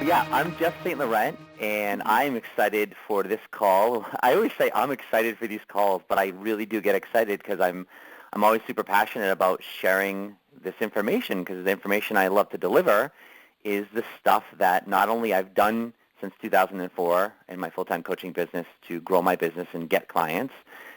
Yeah, I'm Jeff St Laurent, and I'm excited for this call. I always say I'm excited for these calls, but I really do get excited because I'm always super passionate about sharing this information, because the information I love to deliver is the stuff that not only I've done since 2004 in my full-time coaching business to grow my business and get clients,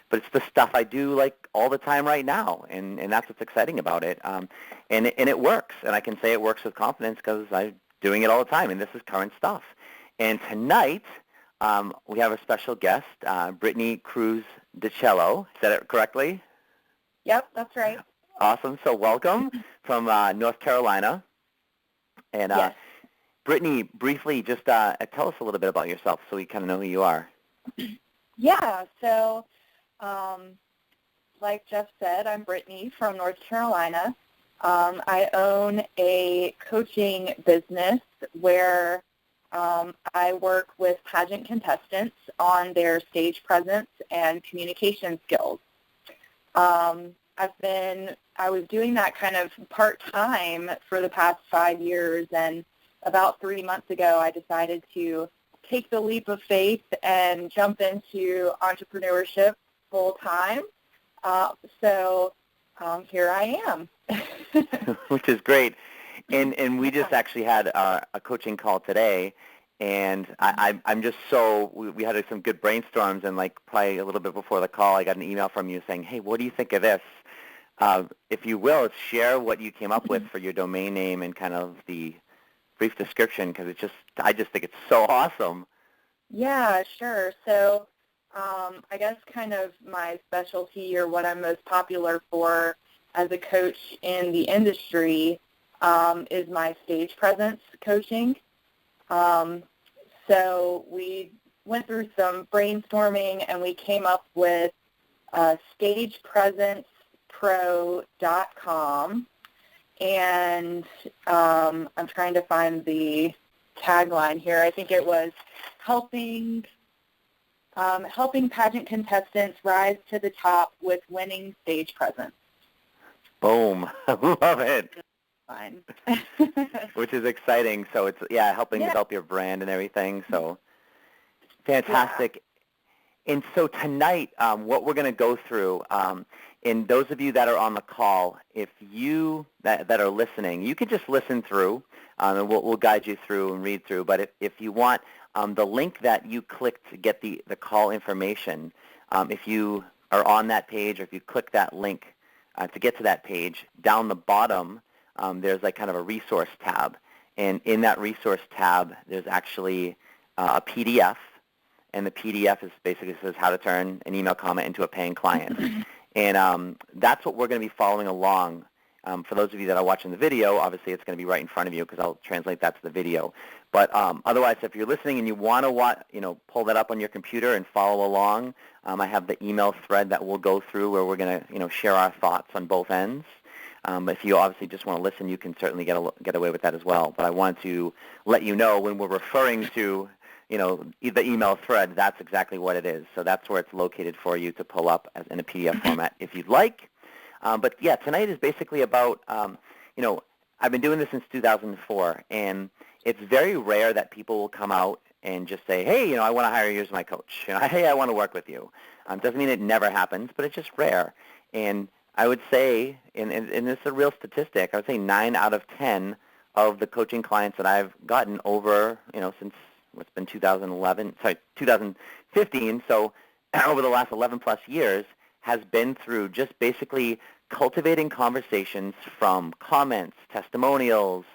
but it's the stuff I do like all the time right now, and that's what's exciting about it. And it works, and I can say it works with confidence because I'm doing it all the time, and this is current stuff. And tonight we have a special guest, Brittany Crews DiCello. Said it correctly? Yep, that's right. Awesome. So welcome from North Carolina. And Yes. Brittany, briefly, just tell us a little bit about yourself so we kind of know who you are. Yeah, so like Jeff said, I'm Brittany from North Carolina. I own a coaching business where I work with pageant contestants on their stage presence and communication skills. I was doing that kind of part-time for the past 5 years, and about 3 months ago I decided to take the leap of faith and jump into entrepreneurship full-time. So here I am. Which is great. And we just actually had a coaching call today, and I'm just so, we had some good brainstorms, and like probably a little bit before the call I got an email from you saying, hey, what do you think of this? If you will, share what you came up with for your domain name and kind of the brief description, because I just think it's so awesome. Yeah, sure. So I guess kind of my specialty, or what I'm most popular for as a coach in the industry, is my stage presence coaching. So we went through some brainstorming, and we came up with stagepresencepro.com, and I'm trying to find the tagline here. I think it was helping pageant contestants rise to the top with winning stage presence. Boom. I love it. Fine. Which is exciting. So it's, helping develop your brand and everything. So fantastic. Yeah. And so tonight, what we're going to go through, and those of you that are on the call, if you that are listening, you can just listen through, and we'll guide you through and read through. But if you want the link that you click to get the call information, if you are on that page, or if you click that link to get to that page, down the bottom, there's like kind of a resource tab. And in that resource tab, there's actually a PDF. And the PDF is basically says how to turn an email comment into a paying client. And that's what we're going to be following along. For those of you that are watching the video, obviously it's going to be right in front of you because I'll translate that to the video. But otherwise, if you're listening and you want to pull that up on your computer and follow along, I have the email thread that we'll go through where we're going to share our thoughts on both ends. If you obviously just want to listen, you can certainly get away with that as well. But I want to let you know when we're referring to the email thread, that's exactly what it is. So that's where it's located for you to pull up in a PDF format if you'd like. But yeah, tonight is basically about, I've been doing this since 2004, and it's very rare that people will come out and just say, hey, I want to hire you as my coach. Hey, I want to work with you. Doesn't mean it never happens, but it's just rare. And I would say, and this is a real statistic, I would say 9 out of 10 of the coaching clients that I've gotten over, since it's been 2015, so over the last 11 plus years, has been through just basically cultivating conversations from comments, testimonials,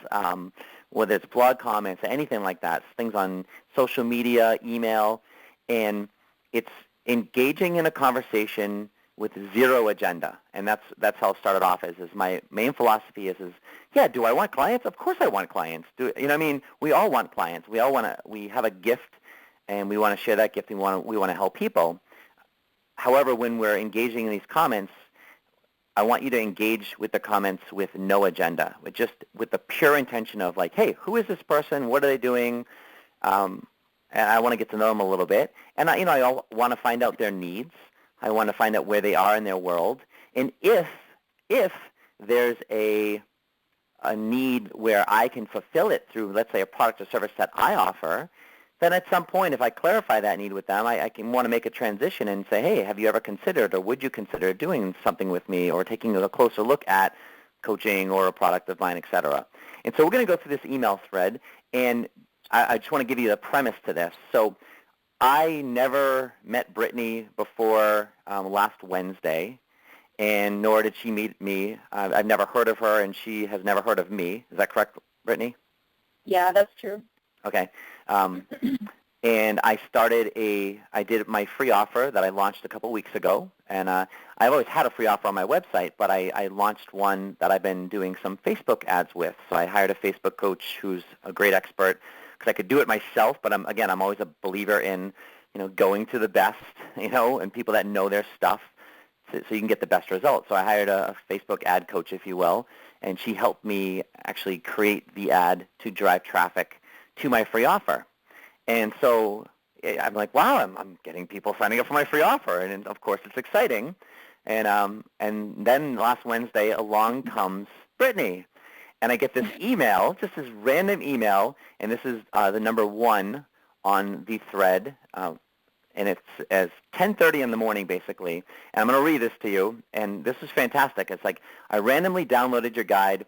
whether it's blog comments, anything like that, things on social media, email, and it's engaging in a conversation with zero agenda. And that's how it started off as my main philosophy is do I want clients? Of course I want clients. We all want clients. We have a gift, and we want to share that gift, and we want to help people. However, when we're engaging in these comments, I want you to engage with the comments with no agenda, with the pure intention of like, hey, who is this person? What are they doing? And I want to get to know them a little bit. And I want to find out their needs. I want to find out where they are in their world. And if there's a need where I can fulfill it through, let's say, a product or service that I offer, then at some point, if I clarify that need with them, I can want to make a transition and say, hey, have you ever considered or would you consider doing something with me or taking a closer look at coaching or a product of mine, et cetera. And so we're going to go through this email thread, and I just want to give you the premise to this. So I never met Brittany before last Wednesday, and nor did she meet me. I've never heard of her, and she has never heard of me. Is that correct, Brittany? Yeah, that's true. Okay. And I did my free offer that I launched a couple weeks ago, and I've always had a free offer on my website, but I launched one that I've been doing some Facebook ads with. So I hired a Facebook coach who's a great expert, because I could do it myself, but I'm always a believer in, going to the best, and people that know their stuff, so you can get the best results. So I hired a Facebook ad coach, if you will, and she helped me actually create the ad to drive traffic to my free offer. And so I'm like, wow, I'm getting people signing up for my free offer, and of course it's exciting. And then last Wednesday along comes Brittany, and I get this email, just this random email, and this is the number 1 on the thread, and it's as 10:30 in the morning basically. And I'm going to read this to you, and this is fantastic. It's like, I randomly downloaded your guide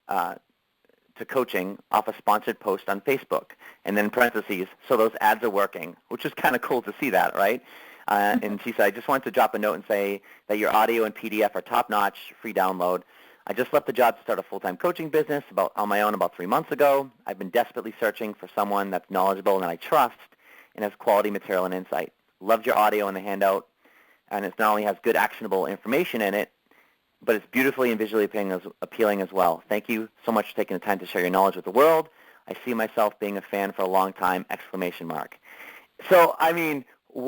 to coaching off a sponsored post on Facebook, and then in parentheses, so those ads are working, which is kind of cool to see that, right? And she said, I just wanted to drop a note and say that your audio and PDF are top-notch, free download. I just left the job to start a full-time coaching business on my own about 3 months ago. I've been desperately searching for someone that's knowledgeable and I trust and has quality material and insight. Loved your audio in the handout, and it not only has good actionable information in it, but it's beautifully and visually appealing as well. Thank you so much for taking the time to share your knowledge with the world. I see myself being a fan for a long time, ! So, I mean, who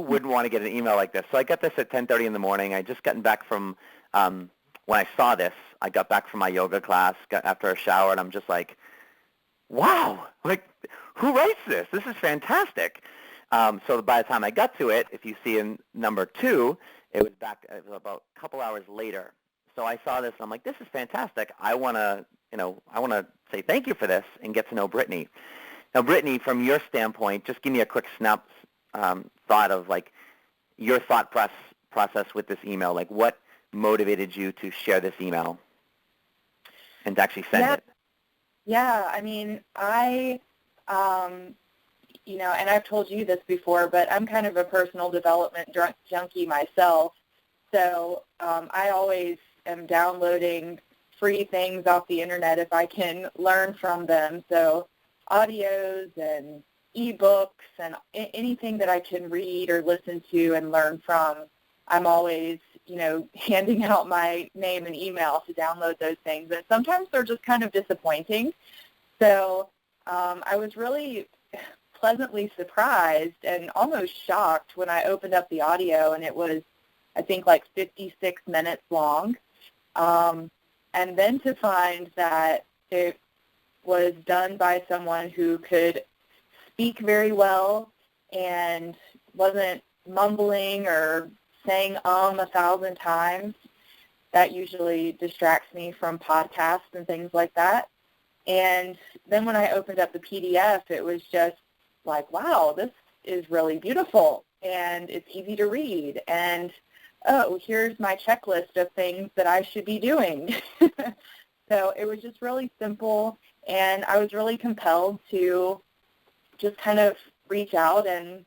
wouldn't want to get an email like this? So I got this at 10:30 in the morning. I just gotten back from, when I saw this, I got back from my yoga class, got after a shower, and I'm just like, wow, like, who writes this? This is fantastic. So by the time I got to it, if you see in number 2, it was about a couple hours later. So I saw this, and I'm like, this is fantastic. I want to say thank you for this and get to know Brittany. Now, Brittany, from your standpoint, just give me a quick thought of, like, your thought process with this email. Like, what motivated you to share this email and to actually send it? Yeah, I mean, and I've told you this before, but I'm kind of a personal development junkie myself. So I always am downloading free things off the internet if I can learn from them. So audios and ebooks and anything that I can read or listen to and learn from, I'm always, handing out my name and email to download those things. And sometimes they're just kind of disappointing. So I was really pleasantly surprised and almost shocked when I opened up the audio, and it was, I think, like 56 minutes long. And then to find that it was done by someone who could speak very well and wasn't mumbling or saying 1,000 times. That usually distracts me from podcasts and things like that. And then when I opened up the PDF, it was just like, wow, this is really beautiful, and it's easy to read, and, oh, here's my checklist of things that I should be doing. So it was just really simple, and I was really compelled to just kind of reach out and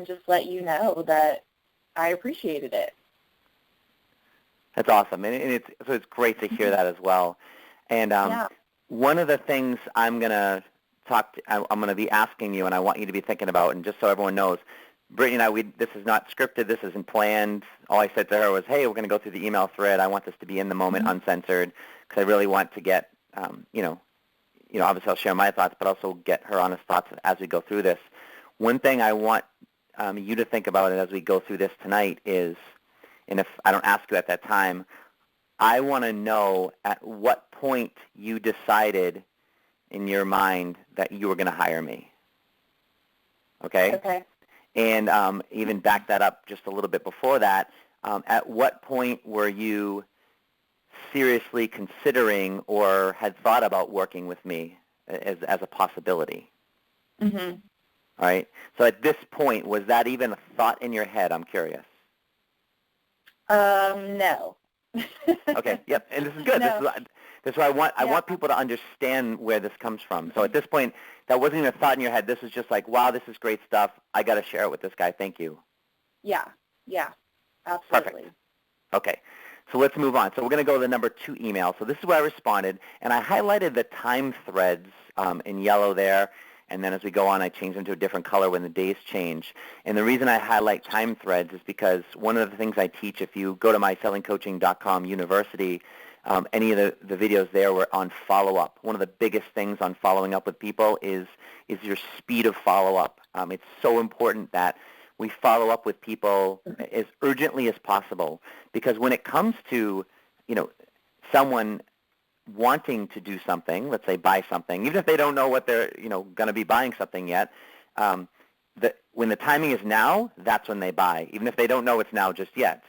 just let you know that I appreciated it. That's awesome, and it's great to hear that as well. And one of the things I'm going to be asking you, and I want you to be thinking about, and just so everyone knows, Brittany and I, this is not scripted, this isn't planned. All I said to her was, hey, we're going to go through the email thread. I want this to be in the moment, uncensored, because I really want to get, obviously I'll share my thoughts, but also get her honest thoughts as we go through this. One thing I want you to think about as we go through this tonight is, and if I don't ask you at that time, I want to know at what point you decided in your mind that you were going to hire me. Okay? Okay. And even back that up just a little bit before that, at what point were you seriously considering or had thought about working with me as a possibility. Mm-hmm. All right. So at this point, was that even a thought in your head? I'm curious. No. Okay. Yep. And this is good. No. This is what I want. I want people to understand where this comes from. So at this point, that wasn't even a thought in your head. This was just like, wow, this is great stuff. I got to share it with this guy. Thank you. Yeah. Absolutely. Perfect. Okay. So let's move on. So we're going to go to the number 2 email. So this is where I responded, and I highlighted the time threads in yellow there, and then as we go on, I changed them to a different color when the days change. And the reason I highlight time threads is because one of the things I teach, if you go to mysellingcoaching.com university, any of the videos there were on follow-up. One of the biggest things on following up with people is your speed of follow-up. It's so important that we follow up with people as urgently as possible, because when it comes to, someone wanting to do something, let's say buy something, even if they don't know what they're, going to be buying something yet, when the timing is now, that's when they buy, even if they don't know it's now just yet.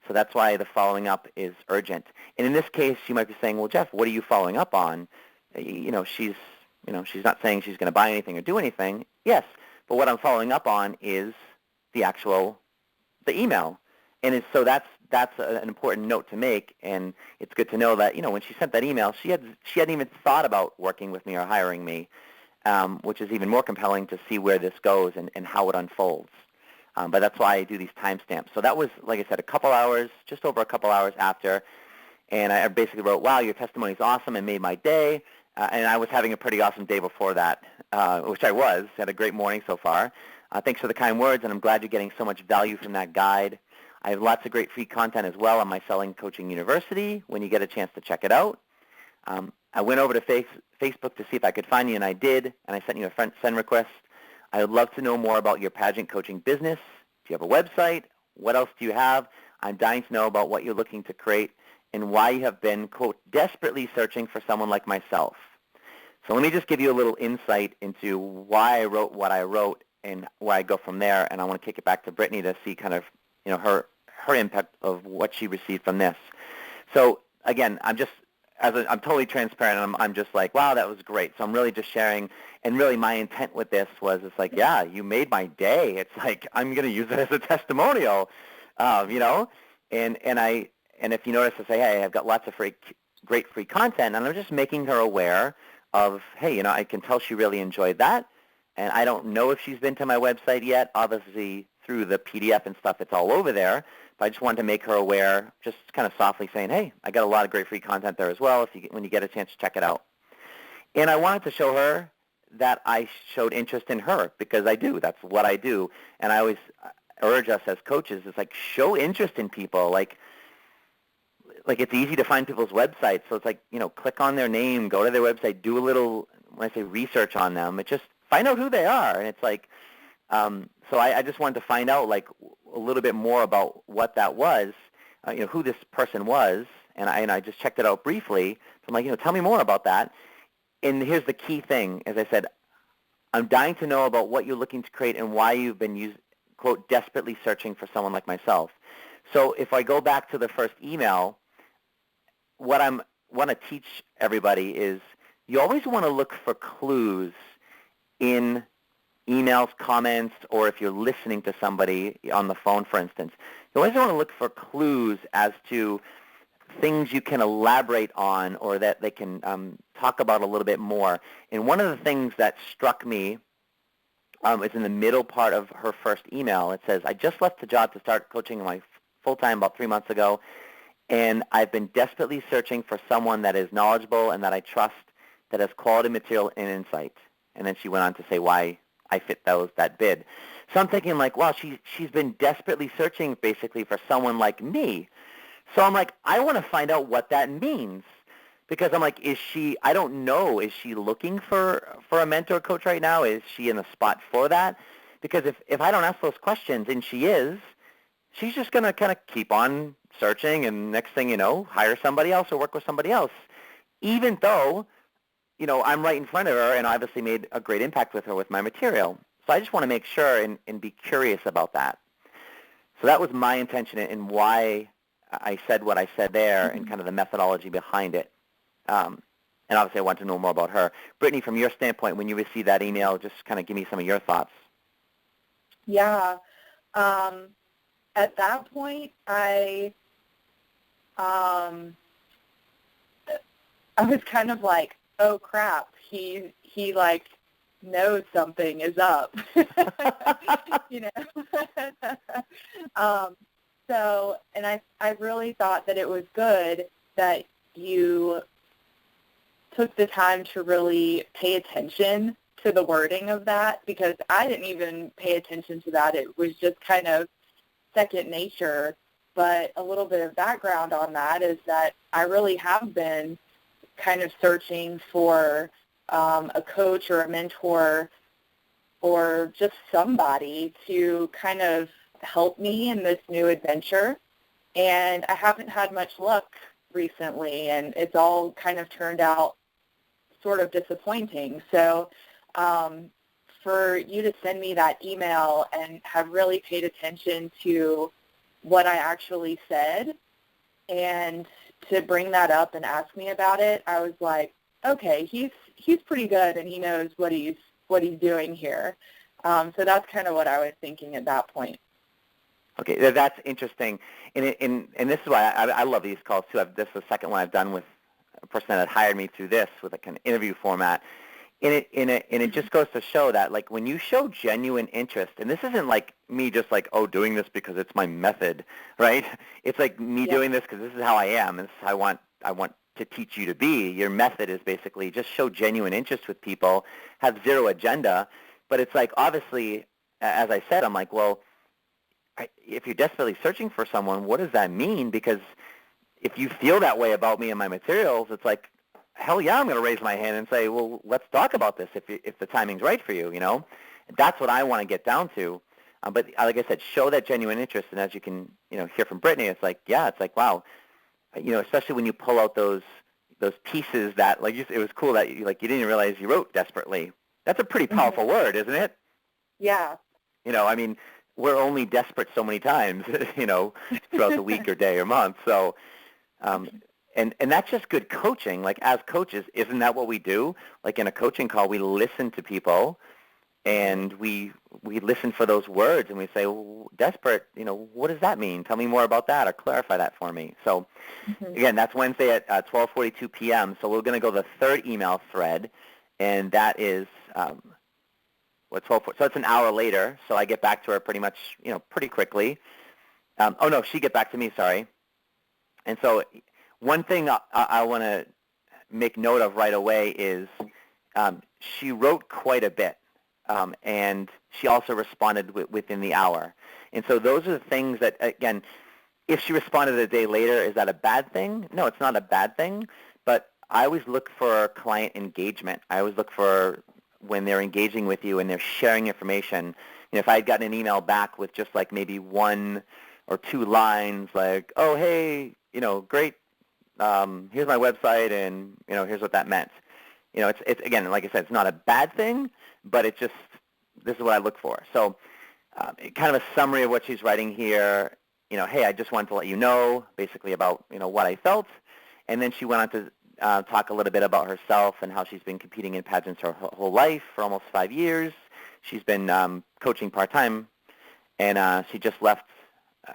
So that's why the following up is urgent. And in this case, you might be saying, well, Jeff, what are you following up on? She's not saying she's going to buy anything or do anything. Yes, but what I'm following up on is the email. And so that's an important note to make, and it's good to know that, when she sent that email, she hadn't even thought about working with me or hiring me, which is even more compelling to see where this goes and how it unfolds. But that's why I do these timestamps. So that was, like I said, just over a couple hours after, and I basically wrote, wow, your testimony is awesome and made my day. And I was having a pretty awesome day before that, which I was. Had a great morning so far. Thanks for the kind words, and I'm glad you're getting so much value from that guide. I have lots of great free content as well on my Selling Coaching University when you get a chance to check it out. I went over to Facebook to see if I could find you, and I did, and I sent you a friend send request. I would love to know more about your pageant coaching business. Do you have a website? What else do you have? I'm dying to know about what you're looking to create and why you have been, quote, desperately searching for someone like myself. So let me just give you a little insight into why I wrote what I wrote and where I go from there, and I want to kick it back to Brittany to see kind of, her impact of what she received from this. So again, I'm totally transparent, and I'm just like, wow, that was great. So I'm really just sharing, and really my intent with this was, it's like, yeah, you made my day. It's like, I'm going to use it as a testimonial, and if you notice, I say, hey, I've got lots of great free content, and I'm just making her aware of, hey, I can tell she really enjoyed that. And I don't know if she's been to my website yet. Obviously, through the PDF and stuff, it's all over there. But I just wanted to make her aware, just kind of softly saying, hey, I got a lot of great free content there as well when you get a chance to check it out. And I wanted to show her that I showed interest in her, because I do. That's what I do. And I always urge us as coaches, it's like, show interest in people. Like it's easy to find people's websites. So it's like, click on their name, go to their website, do a little, when I say research on them, it's just find out who they are. And it's like, so I just wanted to find out like a little bit more about what that was, who this person was, and I just checked it out briefly. So I'm like, tell me more about that. And here's the key thing, as I said, I'm dying to know about what you're looking to create and why you've been, quote, desperately searching for someone like myself. So if I go back to the first email, what I want to teach everybody is you always want to look for clues in emails, comments, or if you're listening to somebody on the phone, for instance. You always want to look for clues as to things you can elaborate on or that they can talk about a little bit more. And one of the things that struck me is in the middle part of her first email. It says, I just left the job to start coaching my full-time about 3 months ago, and I've been desperately searching for someone that is knowledgeable and that I trust, that has quality material and insight. And then she went on to say why I fit that bid. So I'm thinking like, wow, she's been desperately searching basically for someone like me. So I'm like, I want to find out what that means, because I'm like, I don't know, is she looking for a mentor coach right now? Is she in the spot for that? Because if I don't ask those questions, and she is, she's just going to kind of keep on searching, and next thing you know, hire somebody else or work with somebody else, even though I'm right in front of her and obviously made a great impact with her with my material. So I just want to make sure and be curious about that. So that was my intention and why I said what I said there and kind of the methodology behind it. And obviously I want to know more about her. Brittany, from your standpoint, when you received that email, just kind of give me some of your thoughts. Yeah. At that point, I was kind of like, oh crap, he like knows something is up, you know. So, and I really thought that it was good that you took the time to really pay attention to the wording of that, because I didn't even pay attention to that. It was just kind of second nature. But a little bit of background on that is that I really have been kind of searching for a coach or a mentor or just somebody to kind of help me in this new adventure. And I haven't had much luck recently, and it's all kind of turned out sort of disappointing. So for you to send me that email and have really paid attention to what I actually said and to bring that up and ask me about it, I was like, okay, he's pretty good and he knows what he's doing here. So that's kind of what I was thinking at that point. Okay, that's interesting. And this is why I love these calls too. This is the second one I've done with a person that hired me through this with a kind of interview format. And it just goes to show that, like, when you show genuine interest, and this isn't like me just like, oh, doing this because it's my method, right? It's like me doing this because this is how I am, and this is how I want to teach you to be. Your method is basically just show genuine interest with people, have zero agenda. But it's like, obviously, as I said, I'm like, well, if you're desperately searching for someone, what does that mean? Because if you feel that way about me and my materials, it's like, hell yeah, I'm going to raise my hand and say, well, let's talk about this if the timing's right for you, you know. That's what I want to get down to. But like I said, show that genuine interest. And as you can, hear from Brittany, it's like, yeah, it's like, wow, especially when you pull out those pieces that, like, it was cool that you didn't realize you wrote desperately. That's a pretty powerful word, isn't it? Yeah. I mean, we're only desperate so many times, throughout the week or day or month. So, and that's just good coaching. Like, as coaches, isn't that what we do? Like, in a coaching call, we listen to people, and we listen for those words, and we say, well, desperate, what does that mean? Tell me more about that, or clarify that for me. So, again, that's Wednesday at 12:42 p.m. So we're going to go to the third email thread, and that is 12. So it's an hour later. So I get back to her pretty much, pretty quickly. Oh no, she get back to me. Sorry. And so one thing I want to make note of right away is she wrote quite a bit, and she also responded within the hour. And so those are the things that, again, if she responded a day later, is that a bad thing? No, it's not a bad thing. But I always look for client engagement. I always look for when they're engaging with you and they're sharing information. If I had gotten an email back with just like maybe one or two lines like, oh, hey, great, here's my website, and, here's what that meant. It's again, like I said, it's not a bad thing, but it's just, this is what I look for. So kind of a summary of what she's writing here, hey, I just wanted to let you know, basically about, what I felt. And then she went on to talk a little bit about herself and how she's been competing in pageants her whole life for almost 5 years. She's been coaching part-time, and she just left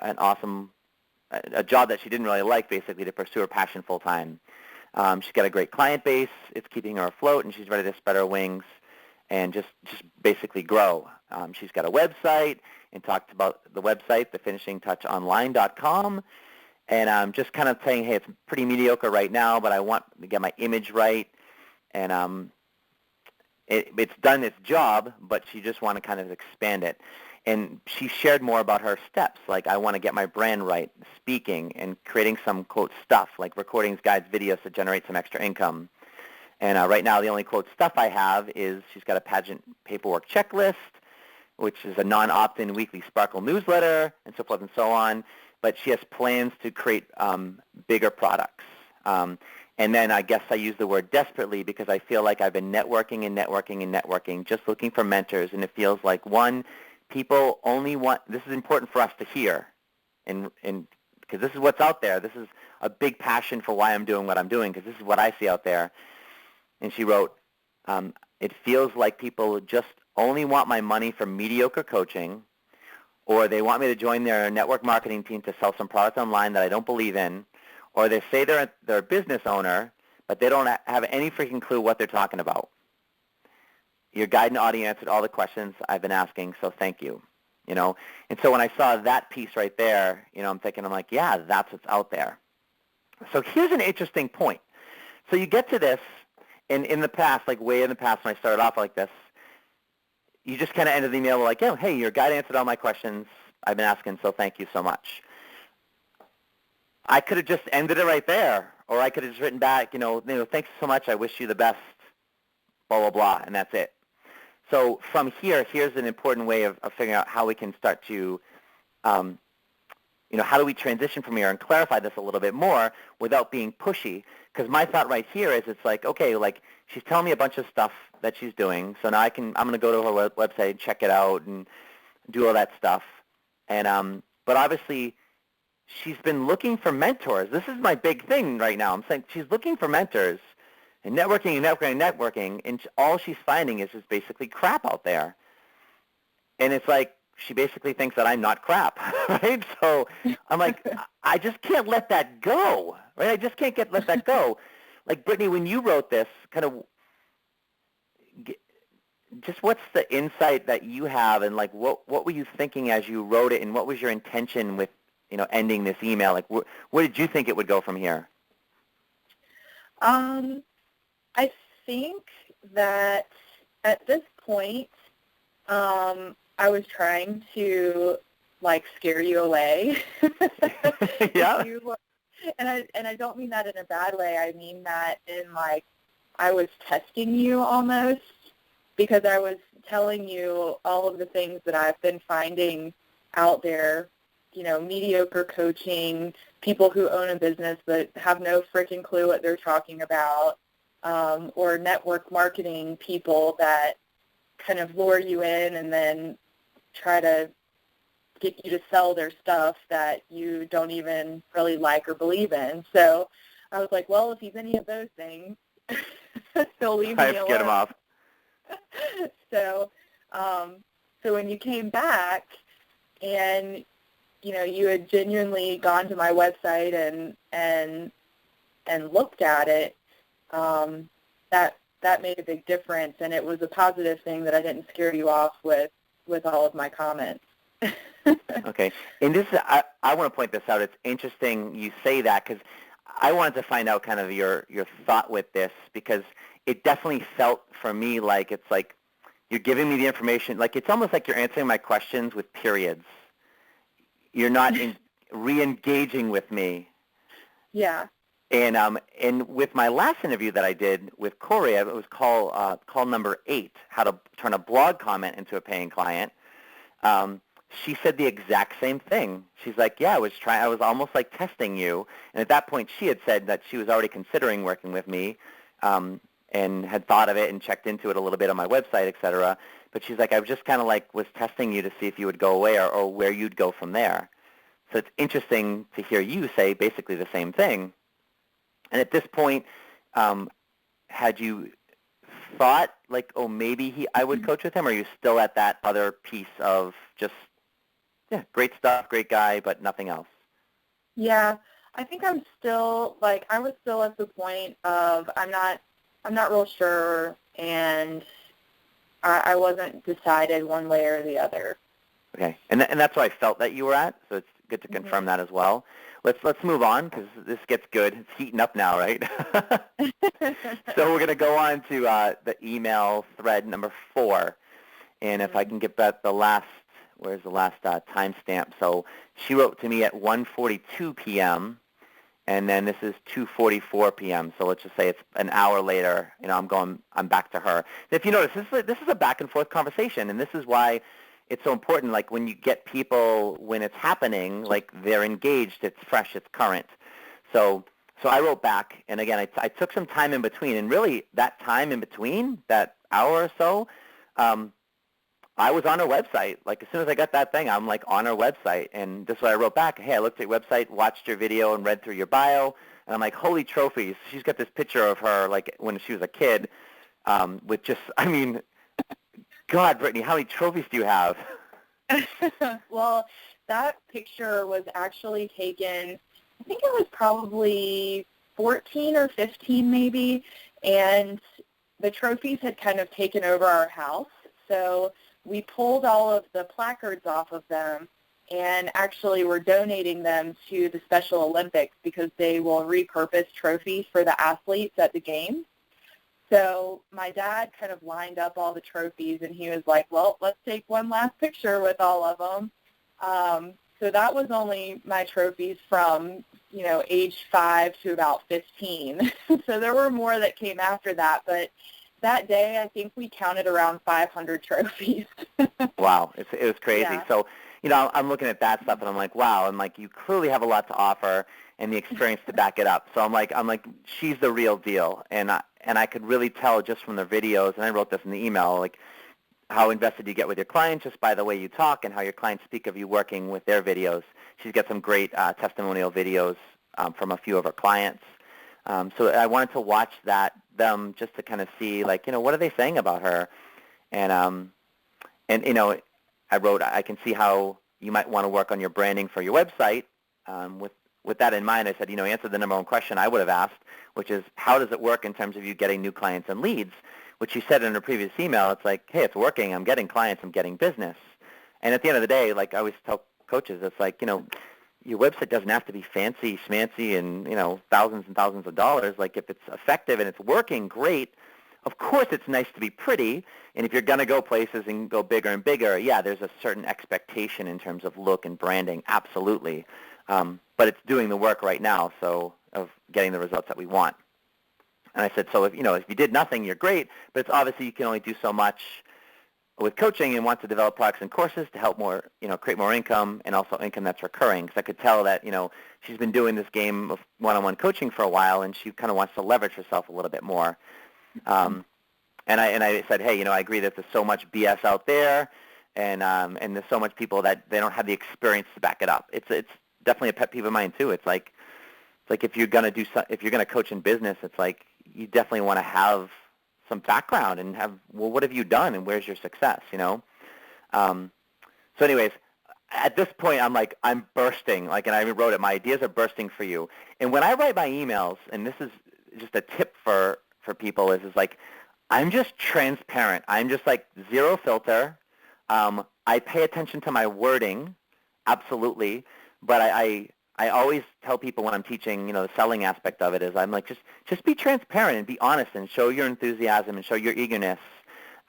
a job that she didn't really like, basically, to pursue her passion full-time. She's got a great client base. It's keeping her afloat, and she's ready to spread her wings and just basically grow. She's got a website and talked about the website, thefinishingtouchonline.com. And I'm just kind of saying, hey, it's pretty mediocre right now, but I want to get my image right. And it's done its job, but she just want to kind of expand it. And she shared more about her steps, like I want to get my brand right, speaking, and creating some, quote, stuff, like recordings, guides, videos to generate some extra income. And right now the only, quote, stuff I have is she's got a pageant paperwork checklist, which is a non-opt-in weekly Sparkle newsletter, and so forth and so on. But she has plans to create bigger products. And then I guess I use the word desperately because I feel like I've been networking and networking and networking, just looking for mentors. And it feels like, one, people only want, this is important for us to hear and because this is what's out there. This is a big passion for why I'm doing what I'm doing, because this is what I see out there. And she wrote, it feels like people just only want my money for mediocre coaching, or they want me to join their network marketing team to sell some product online that I don't believe in, or they say they're a business owner, but they don't have any freaking clue what they're talking about. Your guide and audio answered all the questions I've been asking, so thank you. You know, and so when I saw that piece right there, you know, I'm like, yeah, that's what's out there. So here's an interesting point. So you get to this, and in the past, like way in the past when I started off like this, you just kind of ended the email like, oh, hey, your guide answered all my questions I've been asking, so thank you so much. I could have just ended it right there, or I could have just written back, you know, thanks so much, I wish you the best, blah, blah, blah, and that's it. So from here, here's an important way of figuring out how we can start to, you know, how do we transition from here and clarify this a little bit more without being pushy? Because my thought right here is it's like, okay, like she's telling me a bunch of stuff that she's doing, so now I'm going to go to her website and check it out and do all that stuff. And but obviously, she's been looking for mentors. This is my big thing right now. I'm saying she's looking for mentors. And networking and networking and networking, and all she's finding is just basically crap out there. And it's like she basically thinks that I'm not crap, right? So I'm like, I just can't let that go, right? I just can't let that go. Like, Brittany, when you wrote this, kind of just what's the insight that you have, and like what were you thinking as you wrote it, and what was your intention with, you know, ending this email? Like, where did you think it would go from here? I think that at this point, I was trying to like scare you away. Yeah. And I don't mean that in a bad way. I mean that in like I was testing you almost, because I was telling you all of the things that I've been finding out there. You know, mediocre coaching, people who own a business that have no freaking clue what they're talking about. Or network marketing people that kind of lure you in and then try to get you to sell their stuff that you don't even really like or believe in. So I was like, well, if he's any of those things, he'll leave me alone. I've scared him off. So when you came back and, you know, you had genuinely gone to my website and looked at it, that made a big difference, and it was a positive thing that I didn't scare you off with all of my comments. Okay, and this is, I want to point this out. It's interesting you say that, because I wanted to find out kind of your thought with this, because it definitely felt for me like it's like you're giving me the information, like it's almost like you're answering my questions with periods. You're not re-engaging with me. Yeah. And with my last interview that I did with Corey, it was call number 8, how to turn a blog comment into a paying client. She said the exact same thing. She's like, yeah, I was almost like testing you. And at that point, she had said that she was already considering working with me, and had thought of it and checked into it a little bit on my website, et cetera. But she's like, I just kind of like was testing you to see if you would go away or where you'd go from there. So it's interesting to hear you say basically the same thing. And at this point, had you thought like, oh, maybe I would coach with him, or are you still at that other piece of just, yeah, great stuff, great guy, but nothing else? Yeah, I think I'm still, like, I was still at the point of I'm not real sure, and I wasn't decided one way or the other. Okay, and that's what I felt that you were at, so it's good to confirm that as well. Let's move on, because this gets good. It's heating up now, right? So we're going to go on to the email thread number 4, and if I can get back the last, where's the last timestamp? So she wrote to me at 1:42 p.m., and then this is 2:44 p.m. So let's just say it's an hour later. You know, I'm back to her. If you notice, this is a back and forth conversation, and this is why it's so important. Like when you get people when it's happening, like they're engaged, it's fresh, it's current. So I wrote back, and again, I took some time in between, and really that time in between, that hour or so, I was on her website. Like, as soon as I got that thing, I'm, like, on her website. And this is what I wrote back. Hey, I looked at your website, watched your video, and read through your bio. And I'm like, holy trophies. She's got this picture of her, like, when she was a kid with just, I mean, God, Brittany, how many trophies do you have? Well, that picture was actually taken, I think it was probably 14 or 15 maybe, and the trophies had kind of taken over our house. So we pulled all of the placards off of them, and actually we're donating them to the Special Olympics because they will repurpose trophies for the athletes at the games. So my dad kind of lined up all the trophies, and he was like, well, let's take one last picture with all of them. So that was only my trophies from, age 5 to about 15. So there were more that came after that, but that day I think we counted around 500 trophies. Wow, it was crazy. Yeah. So, I'm looking at that stuff, and I'm like, wow, and like, you clearly have a lot to offer and the experience to back it up. So I'm like, she's the real deal, and I could really tell just from the videos, and I wrote this in the email, like, how invested you get with your clients just by the way you talk and how your clients speak of you working with their videos. She's got some great testimonial videos from a few of her clients. So I wanted to watch them just to kind of see, like, what are they saying about her? And I wrote, I can see how you might want to work on your branding for your website. With that in mind, I said, answer the number one question I would have asked, which is, how does it work in terms of you getting new clients and leads? Which you said in a previous email. It's like, hey, it's working. I'm getting clients. I'm getting business. And at the end of the day, like I always tell coaches, it's like, your website doesn't have to be fancy, schmancy, and, thousands and thousands of dollars. Like, if it's effective and it's working, great. Of course, it's nice to be pretty, and if you're going to go places and go bigger and bigger, yeah, there's a certain expectation in terms of look and branding, absolutely. But it's doing the work right now, so of getting the results that we want. And I said, so if you did nothing, you're great, but it's obviously you can only do so much with coaching and want to develop products and courses to help more, create more income and also income that's recurring. Because I could tell that, she's been doing this game of one-on-one coaching for a while, and she kind of wants to leverage herself a little bit more. And I said, hey, I agree that there's so much BS out there, and there's so much people that they don't have the experience to back it up. It's definitely a pet peeve of mine too. It's like if you're gonna if you're gonna coach in business, it's like you definitely want to have some background and have, well, what have you done and where's your success? So anyways, at this point, I'm bursting. And I wrote it. My ideas are bursting for you. And when I write my emails, and this is just a tip for people, is like, I'm just transparent. I'm just like zero filter. I pay attention to my wording, absolutely, but I always tell people when I'm teaching, the selling aspect of it is I'm like, just be transparent and be honest and show your enthusiasm and show your eagerness.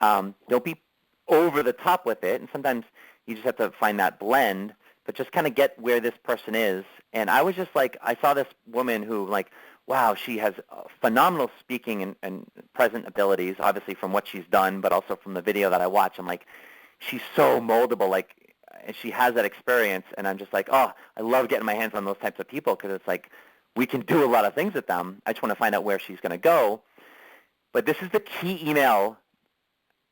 Don't be over the top with it, and sometimes you just have to find that blend, but just kind of get where this person is. And I was just like, I saw this woman who, like, wow, she has phenomenal speaking and present abilities, obviously from what she's done, but also from the video that I watch. I'm like, she's so moldable, and she has that experience, and I'm just like, oh, I love getting my hands on those types of people because it's like we can do a lot of things with them. I just want to find out where she's going to go. But this is the key email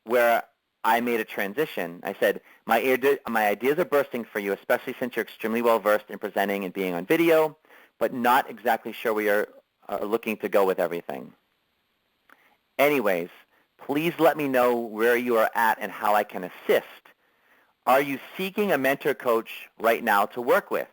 where I made a transition. I said, my ideas are bursting for you, especially since you're extremely well-versed in presenting and being on video, but not exactly sure where you're looking to go with everything. Anyways, please let me know where you are at and how I can assist. Are you seeking a mentor coach right now to work with?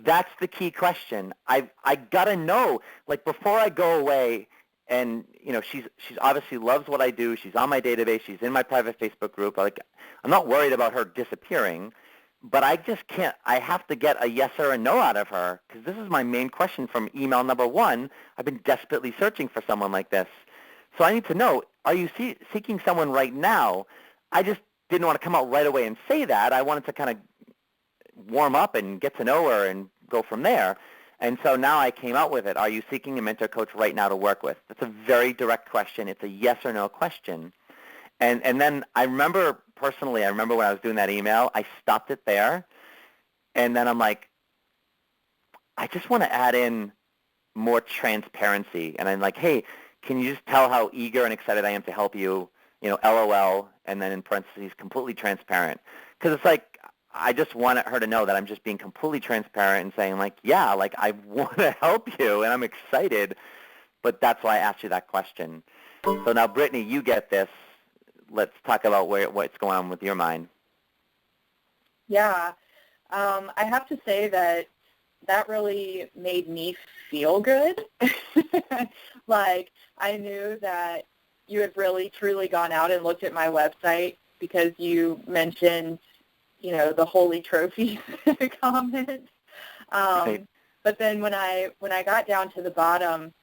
That's the key question. I got to know, like, before I go away, and, she's obviously loves what I do. She's on my database. She's in my private Facebook group. Like, I'm not worried about her disappearing, but I just can't. I have to get a yes or a no out of her because this is my main question from email number 1. I've been desperately searching for someone like this. So I need to know, are you seeking someone right now? I just didn't want to come out right away and say that. I wanted to kind of warm up and get to know her and go from there. And so now I came out with it. Are you seeking a mentor coach right now to work with? That's a very direct question. It's a yes or no question. And then I remember personally, when I was doing that email, I stopped it there. And then I'm like, I just want to add in more transparency. And I'm like, hey, can you just tell how eager and excited I am to help you LOL, and then in parentheses, completely transparent. Because it's like, I just want her to know that I'm just being completely transparent and saying, like, yeah, like, I want to help you, and I'm excited, but that's why I asked you that question. So now, Brittany, you get this. Let's talk about what's going on with your mind. Yeah. I have to say that really made me feel good. Like, I knew that you had really, truly gone out and looked at my website because you mentioned, the holy trophy comment. Right. But then when I got down to the bottom,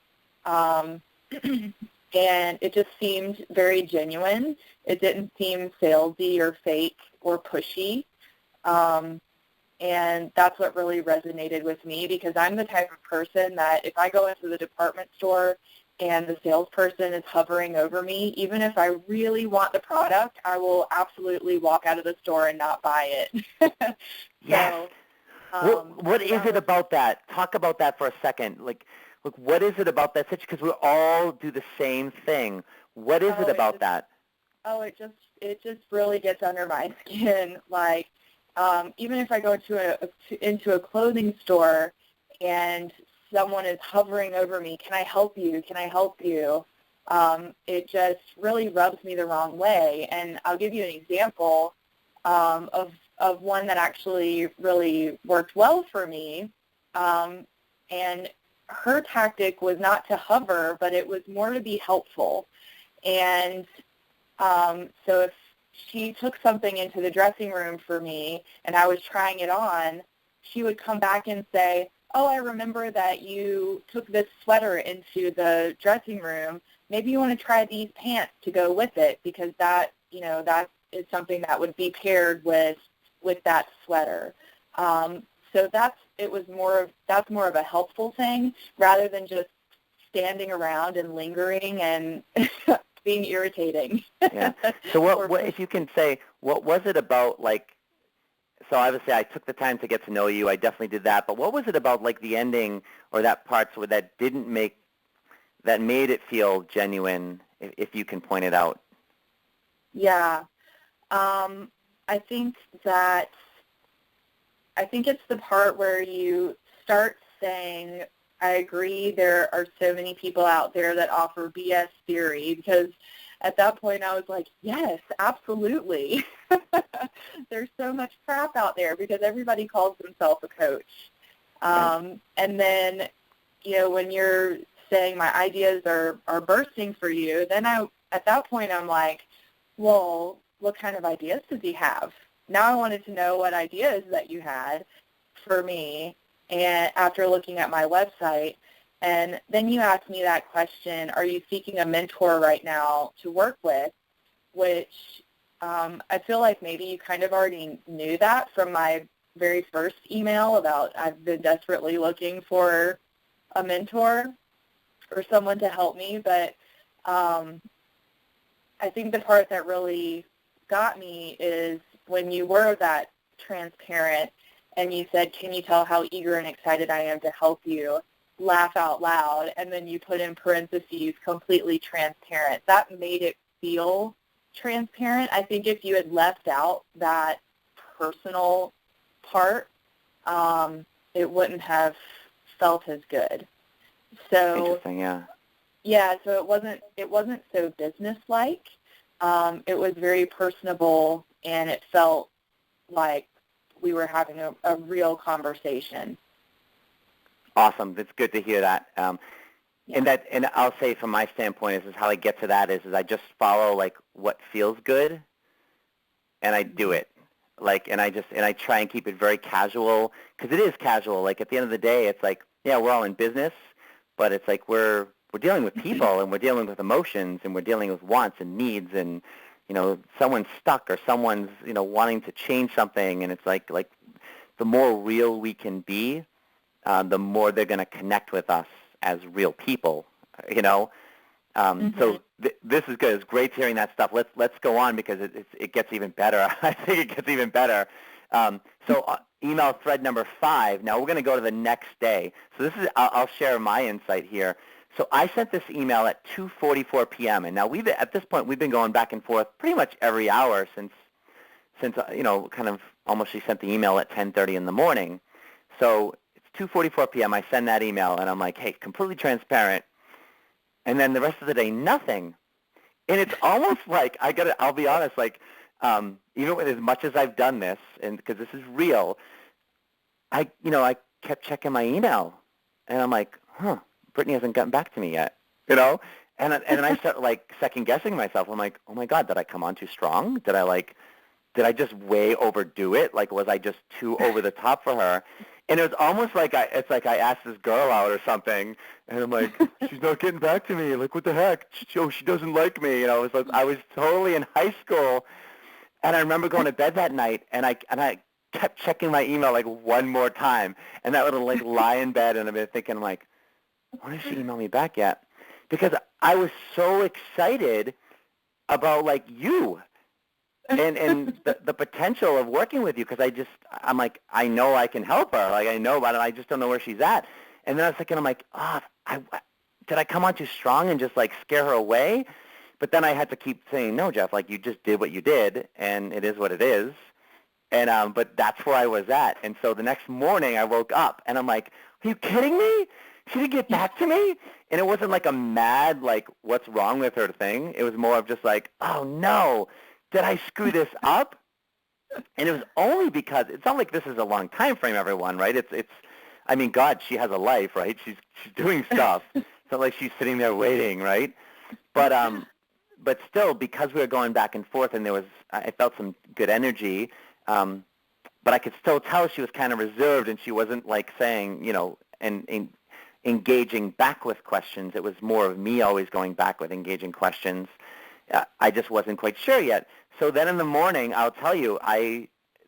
and it just seemed very genuine. It didn't seem salesy or fake or pushy. And that's what really resonated with me, because I'm the type of person that if I go into the department store and the salesperson is hovering over me, even if I really want the product, I will absolutely walk out of the store and not buy it. Yes. So, what is it about that? Talk about that for a second. Like, look, what is it about that situation? Because we all do the same thing. What is it about that? Oh, it just really gets under my skin. Like, even if I go into a clothing store and someone is hovering over me, can I help you? Can I help you? It just really rubs me the wrong way. And I'll give you an example of one that actually really worked well for me. And her tactic was not to hover, but it was more to be helpful. And so if she took something into the dressing room for me and I was trying it on, she would come back and say, oh, I remember that you took this sweater into the dressing room. Maybe you want to try these pants to go with it, because that is something that would be paired with that sweater. So that's more of a helpful thing rather than just standing around and lingering and being irritating. Yeah. So what if you can say, what was it about, like, so obviously I took the time to get to know you. I definitely did that. But what was it about, like, the ending or that part that made it feel genuine, if you can point it out? Yeah. I think it's the part where you start saying, I agree, there are so many people out there that offer BS theory, because at that point I was like, yes, absolutely. There's so much crap out there because everybody calls themselves a coach. And then, when you're saying my ideas are bursting for you, then at that point I'm like, well, what kind of ideas does he have? Now I wanted to know what ideas that you had for me, and after looking at my website. And then you asked me that question, are you seeking a mentor right now to work with, which I feel like maybe you kind of already knew that from my very first email about I've been desperately looking for a mentor or someone to help me. But I think the part that really got me is when you were that transparent and you said, can you tell how eager and excited I am to help you? Laugh out loud. And then you put in parentheses, completely transparent. That made it feel transparent. I think if you had left out that personal part, it wouldn't have felt as good. So interesting, yeah. Yeah, so it wasn't so businesslike. It was very personable, and it felt like we were having a real conversation. Awesome. It's good to hear that. Yeah. And I'll say from my standpoint is how I get to that is I just follow, like, what feels good, and I do it. Like, and I try and keep it very casual, because it is casual. Like, at the end of the day, it's like, yeah, we're all in business, but it's like we're dealing with people, and we're dealing with emotions, and we're dealing with wants and needs, and someone's stuck or someone's wanting to change something, and it's like the more real we can be, the more they're going to connect with us as real people. So this is good. It's great hearing that stuff. Let's go on, because it gets even better. I think it gets even better. So email thread number 5. Now we're going to go to the next day. So this is I'll share my insight here. So I sent this email at 2:44 p.m. And now at this point we've been going back and forth pretty much every hour since kind of almost she sent the email at 10:30 in the morning. So it's 2:44 p.m. I send that email and I'm like, hey, completely transparent. And then the rest of the day, nothing. And it's almost like I'll be honest, like even with as much as I've done this, and because this is real, I kept checking my email, and I'm like, Brittany hasn't gotten back to me yet, and I start like second guessing myself. I'm like, oh my God, did I come on too strong? Did I just way overdo it? Like, was I just too over the top for her? And it was almost like I asked this girl out or something, and I'm like, she's not getting back to me. Like, what the heck? She doesn't like me. It was like I was totally in high school, and I remember going to bed that night, and I kept checking my email like one more time, and that would like lie in bed, and I've been thinking like, when has she emailed me back yet? Because I was so excited about like you. And the potential of working with you, because I'm like, I know I can help her. Like, I know about it. I just don't know where she's at. And then I was thinking, I'm like, did I come on too strong and just, like, scare her away? But then I had to keep saying, no, Jeff, like, you just did what you did, and it is what it is. And but that's where I was at. And so the next morning I woke up, and I'm like, are you kidding me? She didn't get back to me? And it wasn't like a mad, like, what's wrong with her thing. It was more of just like, oh, no. Did I screw this up? And it was only because it's not like this is a long time frame, everyone, right? I mean, God, she has a life, right? She's doing stuff. It's not like she's sitting there waiting, right? But still, because we were going back and forth, and I felt some good energy, but I could still tell she was kind of reserved, and she wasn't like saying, and engaging back with questions. It was more of me always going back with engaging questions. I just wasn't quite sure yet. So then in the morning, I'll tell you,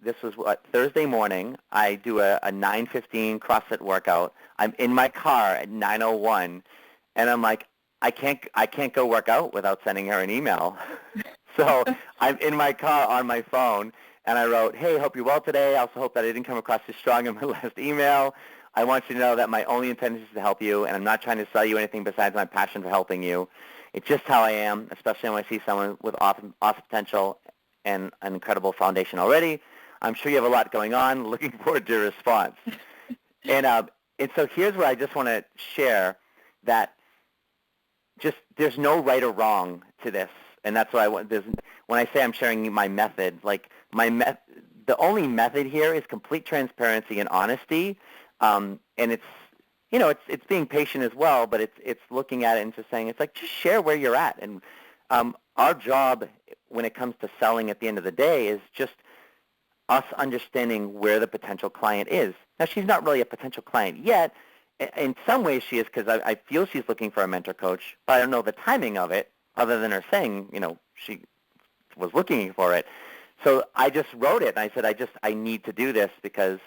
this was Thursday morning. I do a 9:15 CrossFit workout. I'm in my car at 9:01, and I'm like, I can't go work out without sending her an email. So I'm in my car on my phone, and I wrote, hey, hope you're well today. I also hope that I didn't come across too strong in my last email. I want you to know that my only intention is to help you, and I'm not trying to sell you anything besides my passion for helping you. It's just how I am, especially when I see someone with awesome potential and an incredible foundation already. I'm sure you have a lot going on. Looking forward to your response. And so here's what I just want to share, that there's no right or wrong to this. And that's what I want. When I say I'm sharing my method, like the only method here is complete transparency and honesty. And it's being patient as well, but it's looking at it and just saying, it's like, just share where you're at. And our job when it comes to selling at the end of the day is just us understanding where the potential client is. Now, she's not really a potential client yet. In some ways she is, because I feel she's looking for a mentor coach, but I don't know the timing of it other than her saying, she was looking for it. So I just wrote it, and I said, I need to do this because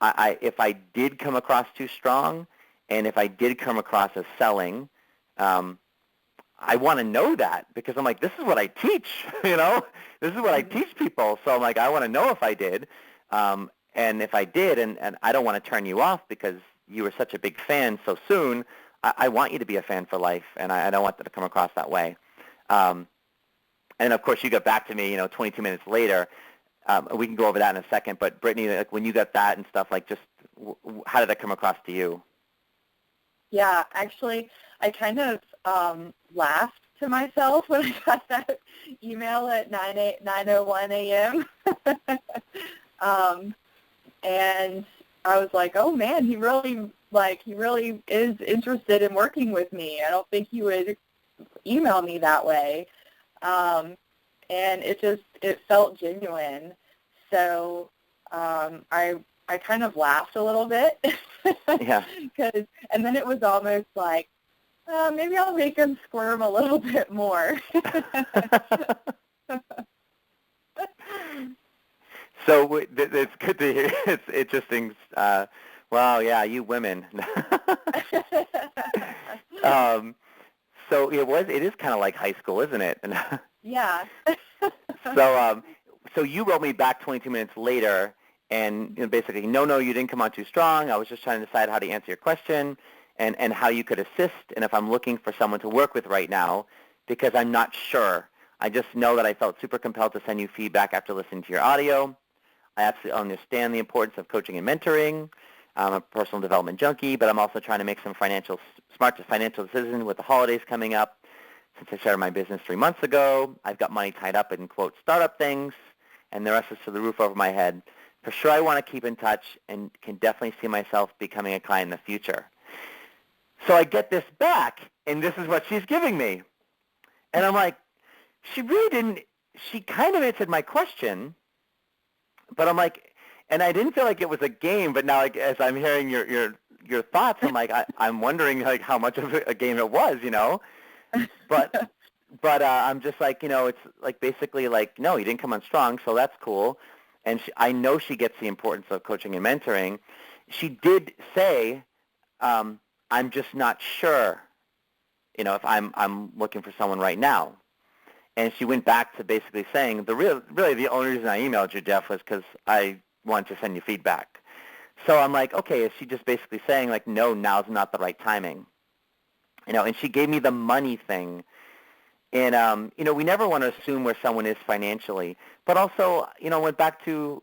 if I did come across too strong, and if I did come across as selling, I want to know that, because I'm like, this is what I teach, This is what I teach people. So I'm like, I want to know if I did. And if I did, and I don't want to turn you off because you were such a big fan so soon, I want you to be a fan for life, and I don't want that to come across that way. And, of course, you got back to me, 22 minutes later. We can go over that in a second. But, Brittany, like, when you got that and stuff, like, just how did that come across to you? Yeah, actually, I kind of laughed to myself when I got that email at 9:01 a.m. And I was like, oh, man, he really is interested in working with me. I don't think he would email me that way. And it felt genuine. So I kind of laughed a little bit. Yeah. And then it was almost like, maybe I'll make him squirm a little bit more. So it's good to hear. It's interesting. Wow, yeah, you women. So it is kind of like high school, isn't it? Yeah. So you wrote me back 22 minutes later, and basically, no, you didn't come on too strong. I was just trying to decide how to answer your question. and how you could assist, and if I'm looking for someone to work with right now, because I'm not sure. I just know that I felt super compelled to send you feedback after listening to your audio. I absolutely understand the importance of coaching and mentoring. I'm a personal development junkie, but I'm also trying to make some smart financial decisions with the holidays coming up. Since I started my business 3 months ago, I've got money tied up in, quote, startup things, and the rest is to the roof over my head. For sure, I want to keep in touch and can definitely see myself becoming a client in the future. So I get this back, and this is what she's giving me. And I'm like, she really didn't, she kind of answered my question, but I'm like, and I didn't feel like it was a game, but now, like, as I'm hearing your thoughts, I'm like, I'm wondering, like, how much of a game it was, you know? But I'm just like, you know, it's like basically like, no, you didn't come on strong, so that's cool. And I know she gets the importance of coaching and mentoring. She did say, I'm just not sure, you know, if I'm looking for someone right now. And she went back to basically saying, really the only reason I emailed you, Jeff, was because I wanted to send you feedback. So I'm like, okay, is she just basically saying, like, no, now's not the right timing? You know, and she gave me the money thing. And, you know, we never want to assume where someone is financially. But also, you know, went back to,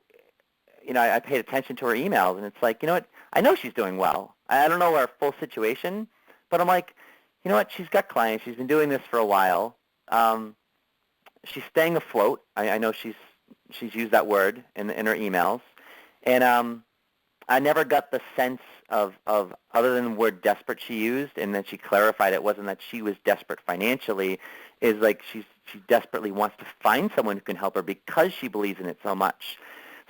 you know, I paid attention to her emails, and it's like, you know what, I know she's doing well. I don't know her full situation, but I'm like, you know what, she's got clients. She's been doing this for a while. She's staying afloat. I know she's used that word in her emails. And I never got the sense of other than the word desperate she used, and then she clarified it wasn't that she was desperate financially, is like she desperately wants to find someone who can help her because she believes in it so much.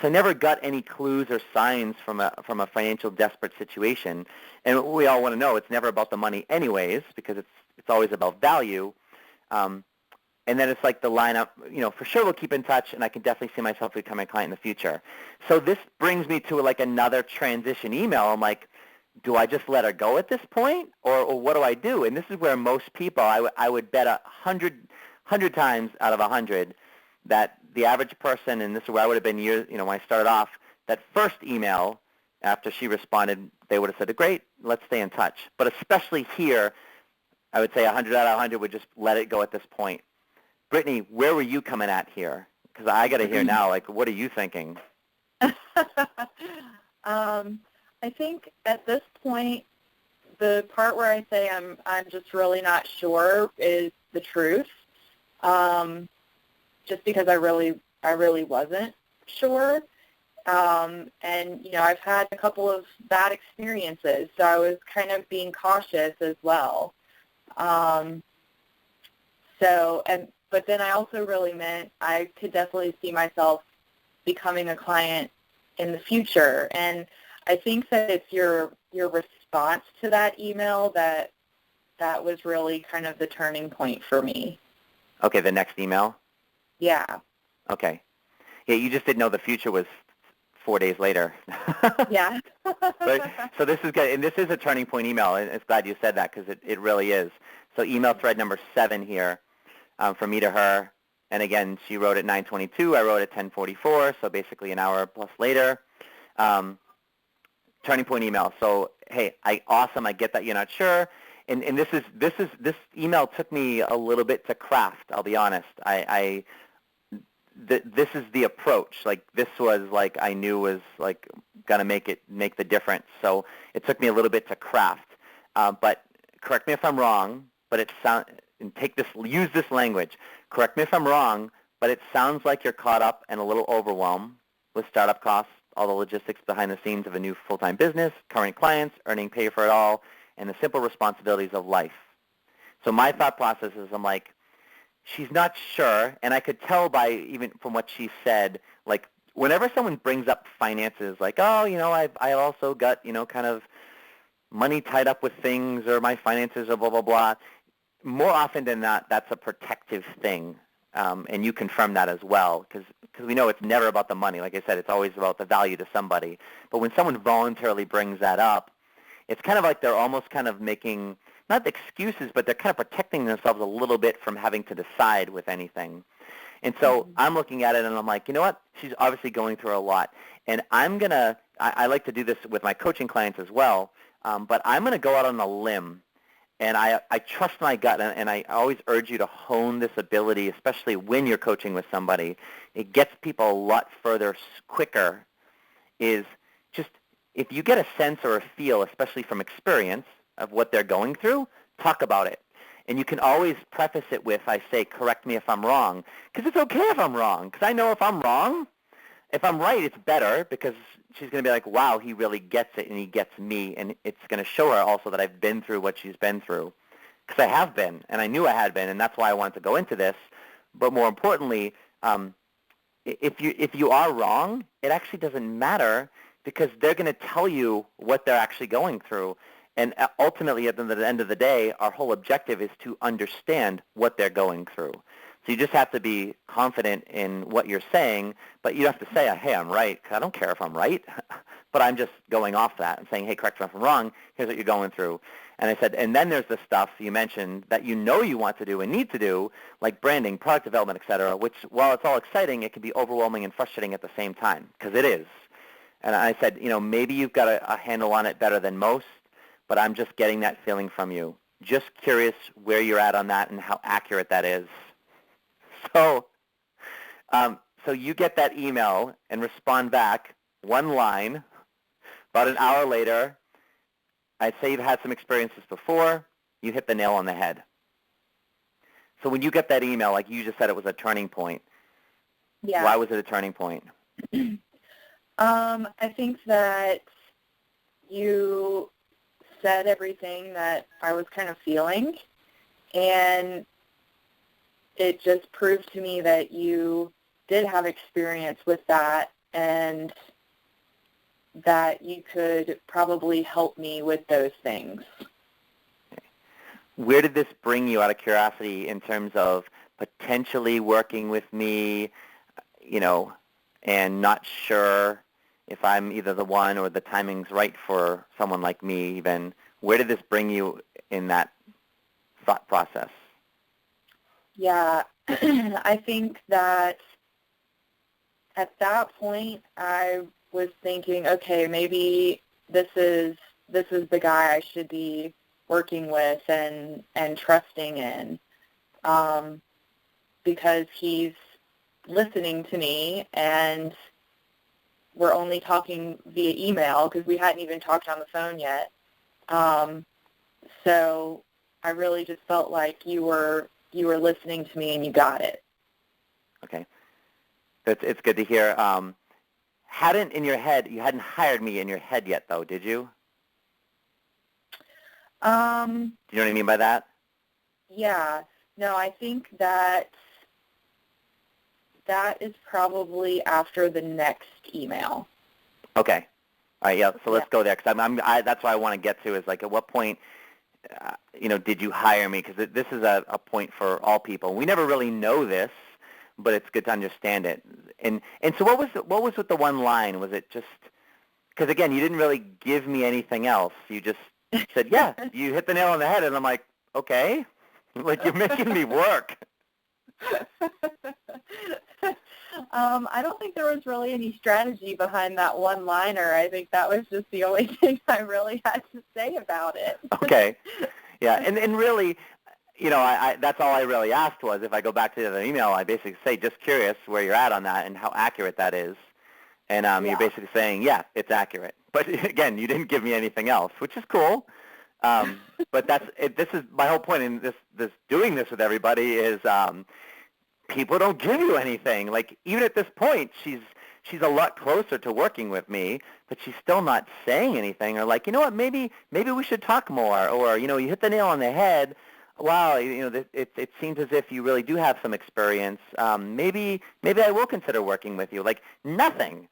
So I never got any clues or signs from a financial desperate situation. And we all want to know it's never about the money anyways, because it's always about value. And then it's like the lineup, you know, for sure we'll keep in touch, and I can definitely see myself becoming a client in the future. So this brings me to like another transition email. I'm like, do I just let her go at this point, or what do I do? And this is where most people, I would bet 100 times out of 100 that the average person, and this is where I would have been years, you know, when I started off, that first email after she responded, they would have said, great, let's stay in touch. But especially here, I would say 100 out of 100 would just let it go at this point. Brittany, where were you coming at here? Because I got to hear now, like, what are you thinking? I think at this point, the part where I say I'm just really not sure is the truth. Just because I really wasn't sure. And, you know, I've had a couple of bad experiences, so I was kind of being cautious as well. But then I also really meant I could definitely see myself becoming a client in the future. And I think that it's your response to that email that was really kind of the turning point for me. Okay, the next email? Yeah. Okay. Yeah, you just didn't know the future was 4 days later. Yeah. Right? So this is good, and this is a turning point email, and it's glad you said that because it really is. So email thread number 7 here. From me to her, and again, she wrote at 9:22. I wrote at 10:44, so basically an hour plus later. Turning point email. So hey, awesome. I get that you're not sure, and this email took me a little bit to craft. I'll be honest. This is the approach. Like this was like I knew was like gonna make the difference. So it took me a little bit to craft. But correct me if I'm wrong. But it sounds. And use this language. Correct me if I'm wrong, but it sounds like you're caught up and a little overwhelmed with startup costs, all the logistics behind the scenes of a new full-time business, current clients, earning pay for it all, and the simple responsibilities of life. So my thought process is I'm like, she's not sure, and I could tell by even from what she said, like whenever someone brings up finances, like, oh, you know, I also got, you know, kind of money tied up with things or my finances or blah, blah, blah. More often than not, that's a protective thing, and you confirm that as well, because we know it's never about the money. Like I said, it's always about the value to somebody. But when someone voluntarily brings that up, it's kind of like they're almost kind of making, not excuses, but they're kind of protecting themselves a little bit from having to decide with anything. And so I'm looking at it, and I'm like, you know what? She's obviously going through a lot. And I like to do this with my coaching clients as well. but I'm going to go out on a limb. And I trust my gut, and I always urge you to hone this ability, especially when you're coaching with somebody. It gets people a lot further quicker, is just if you get a sense or a feel, especially from experience, of what they're going through, talk about it. And you can always preface it with, I say, correct me if I'm wrong, because it's okay if I'm wrong, because I know if I'm wrong, if I'm right, it's better, because she's going to be like, wow, he really gets it, and he gets me, and it's going to show her also that I've been through what she's been through, because I have been, and I knew I had been, and that's why I wanted to go into this. But more importantly, if you are wrong, it actually doesn't matter, because they're going to tell you what they're actually going through. And ultimately, at the end of the day, our whole objective is to understand what they're going through. So you just have to be confident in what you're saying, but you have to say, hey, I'm right. I don't care if I'm right, but I'm just going off that and saying, hey, correct me if I'm wrong. Here's what you're going through. And I said, and then there's the stuff you mentioned that you know you want to do and need to do, like branding, product development, et cetera, which, while it's all exciting, it can be overwhelming and frustrating at the same time, because it is. And I said, maybe you've got a handle on it better than most, but I'm just getting that feeling from you. Just curious where you're at on that and how accurate that is. So you get that email and respond back, one line. About an hour later, I'd say you've had some experiences before. You hit the nail on the head. So when you get that email, like you just said it was a turning point. Yeah. Why was it a turning point? I think that you said everything that I was kind of feeling, and it just proved to me that you did have experience with that, and that you could probably help me with those things. Where did this bring you, out of curiosity, in terms of potentially working with me, and not sure if I'm either the one or the timing's right for someone like me even? Where did this bring you in that thought process? Yeah, I think that at that point I was thinking, okay, maybe this is the guy I should be working with and trusting in, because he's listening to me, and we're only talking via email because we hadn't even talked on the phone yet. So I really just felt like you were listening to me and you got it. Okay. It's good to hear. You hadn't hired me in your head yet, though, did you? Do you know what I mean by that? Yeah. No, I think that is probably after the next email. Okay. All right, yeah, so let's go there, because that's what I want to get to, is like at what point, did you hire me? Because this is a point for all people. We never really know this, but it's good to understand it. And so what was with the one line? Was it just, because again, you didn't really give me anything else. You just said, yeah, you hit the nail on the head, and I'm like, okay, like you're making me work. I don't think there was really any strategy behind that one-liner. I think that was just the only thing I really had to say about it. Okay. Yeah, and really, I that's all I really asked was, if I go back to the other email, I basically say, just curious where you're at on that and how accurate that is. And you're basically saying, yeah, it's accurate. But again, you didn't give me anything else, which is cool. But this is my whole point in this doing this with everybody is people don't give you anything. Like, even at this point, she's a lot closer to working with me, but she's still not saying anything, or like, you know what, maybe we should talk more, or you hit the nail on the head. Wow, it seems as if you really do have some experience. Maybe I will consider working with you. Like, nothing.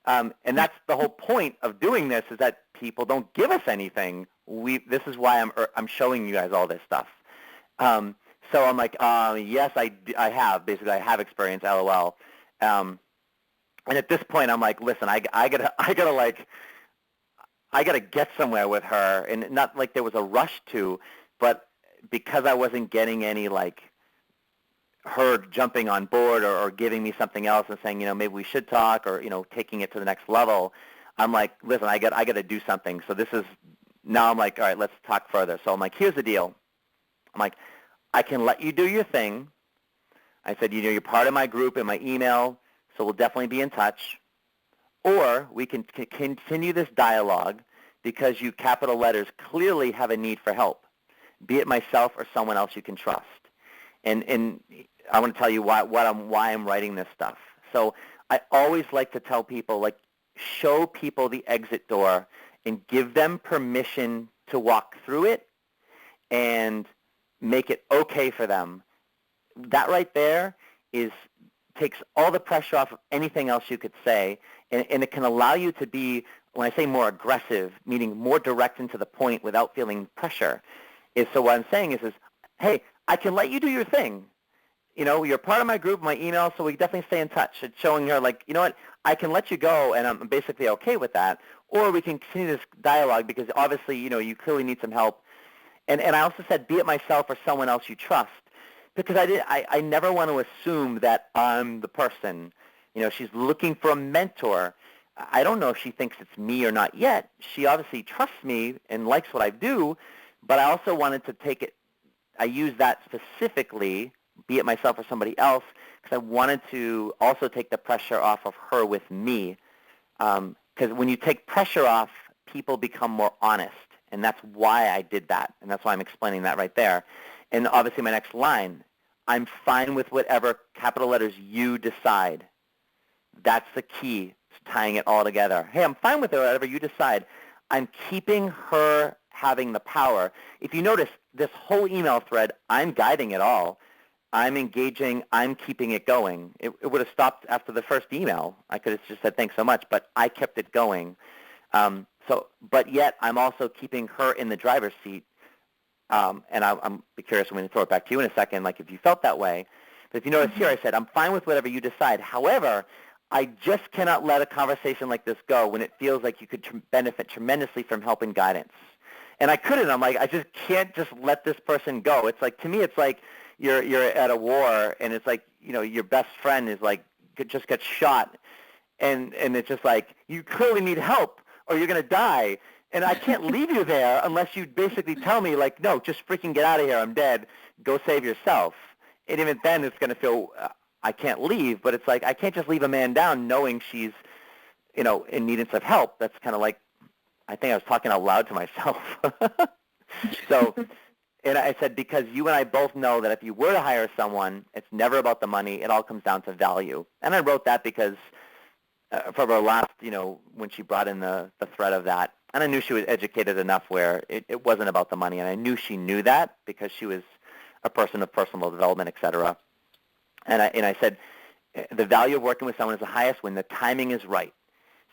And that's the whole point of doing this, is that people don't give us anything. This is why I'm showing you guys all this stuff. So I'm like, yes, I have. Basically, I have experience, LOL. And at this point, I'm like, listen, I gotta get somewhere with her, and not like there was a rush to, but because I wasn't getting any like her jumping on board or giving me something else and saying, maybe we should talk, or taking it to the next level. I'm like, listen, I got to do something. So this is now I'm like, all right, let's talk further. So I'm like, here's the deal. I'm like, I can let you do your thing. I said, you're part of my group and my email, so we'll definitely be in touch. Or we can continue this dialogue because you, capital letters, clearly have a need for help, be it myself or someone else you can trust. And I want to tell you why I'm writing this stuff. So I always like to tell people, like, show people the exit door and give them permission to walk through it and make it okay for them. That right there takes all the pressure off of anything else you could say, and it can allow you to be, when I say more aggressive, meaning more direct and to the point without feeling pressure. So what I'm saying is, hey, I can let you do your thing. You're part of my group, my email, so we definitely stay in touch. It's showing her, like, you know what, I can let you go, and I'm basically okay with that. Or we can continue this dialogue because obviously, you clearly need some help. And I also said, be it myself or someone else you trust, because I never want to assume that I'm the person. She's looking for a mentor. I don't know if she thinks it's me or not yet. She obviously trusts me and likes what I do, but I also wanted to take it. I use that specifically, be it myself or somebody else, because I wanted to also take the pressure off of her with me. Because when you take pressure off, people become more honest, and that's why I did that, and that's why I'm explaining that right there. And obviously my next line, I'm fine with whatever, capital letters, you decide. That's the key to tying it all together. Hey, I'm fine with whatever you decide. I'm keeping her having the power. If you notice, this whole email thread, I'm guiding it all. I'm engaging. I'm keeping it going. It would have stopped after the first email. I could have just said thanks so much, but I kept it going. But yet I'm also keeping her in the driver's seat. And I'm curious, I'm going to throw it back to you in a second, like if you felt that way. But if you notice here, I said, I'm fine with whatever you decide. However, I just cannot let a conversation like this go when it feels like you could benefit tremendously from help and guidance. And I couldn't. I'm like, I just can't just let this person go. It's like, to me, it's like you're at a war, and it's like, your best friend is like, just gets shot. And it's just like, you clearly need help or you're going to die. And I can't leave you there unless you basically tell me, like, no, just freaking get out of here. I'm dead. Go save yourself. And even then it's going to feel I can't leave. But it's like I can't just leave a man down knowing she's, in need of help. That's kind of like, I think I was talking out loud to myself. So, and I said, because you and I both know that if you were to hire someone, it's never about the money. It all comes down to value. And I wrote that because from our last, when she brought in the thread of that, and I knew she was educated enough where it wasn't about the money, and I knew she knew that because she was a person of personal development, et cetera. And I said, the value of working with someone is the highest when the timing is right.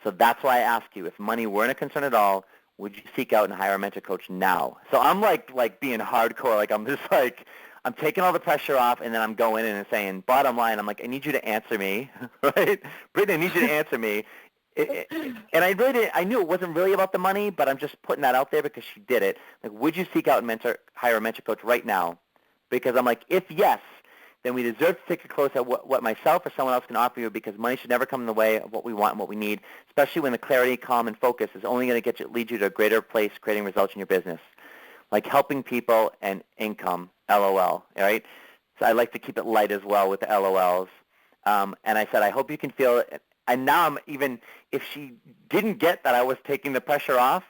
So that's why I ask you, if money weren't a concern at all, would you seek out and hire a mentor coach now? So I'm like being hardcore, like I'm just like, I'm taking all the pressure off, and then I'm going in and saying, bottom line, I'm like, I need you to answer me, right? Brittany, I need you to answer me. And I knew it wasn't really about the money, but I'm just putting that out there because she did it. Like, would you seek out and hire a mentor coach right now? Because I'm like, if yes, then we deserve to take a close at what myself or someone else can offer you, because money should never come in the way of what we want and what we need, especially when the clarity, calm, and focus is only going to lead you to a greater place, creating results in your business, like helping people and income, LOL, all right? So I like to keep it light as well with the LOLs. And I said, I hope you can feel it. And now I'm even, if she didn't get that I was taking the pressure off,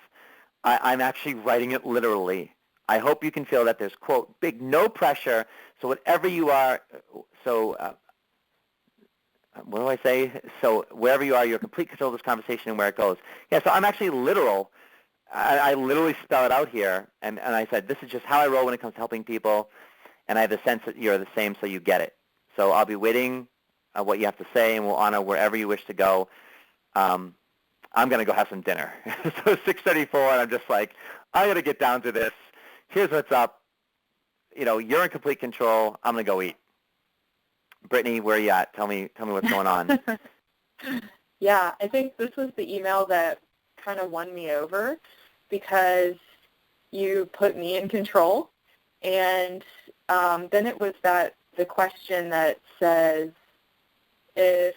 I'm actually writing it literally. I hope you can feel that there's, quote, big no pressure. So whatever you are, what do I say? So wherever you are, you're in complete control of this conversation and where it goes. Yeah, so I'm actually literal. I literally spell it out here. And I said, this is just how I roll when it comes to helping people. And I have the sense that you're the same, so you get it. So I'll be waiting what you have to say, and we'll honor wherever you wish to go. I'm going to go have some dinner. So it's 6:34, and I'm just like, I got to get down to this. Here's what's up. You're in complete control. I'm going to go eat. Brittany, where are you at? Tell me what's going on. Yeah, I think this was the email that kind of won me over, because you put me in control. And then it was the question that says, if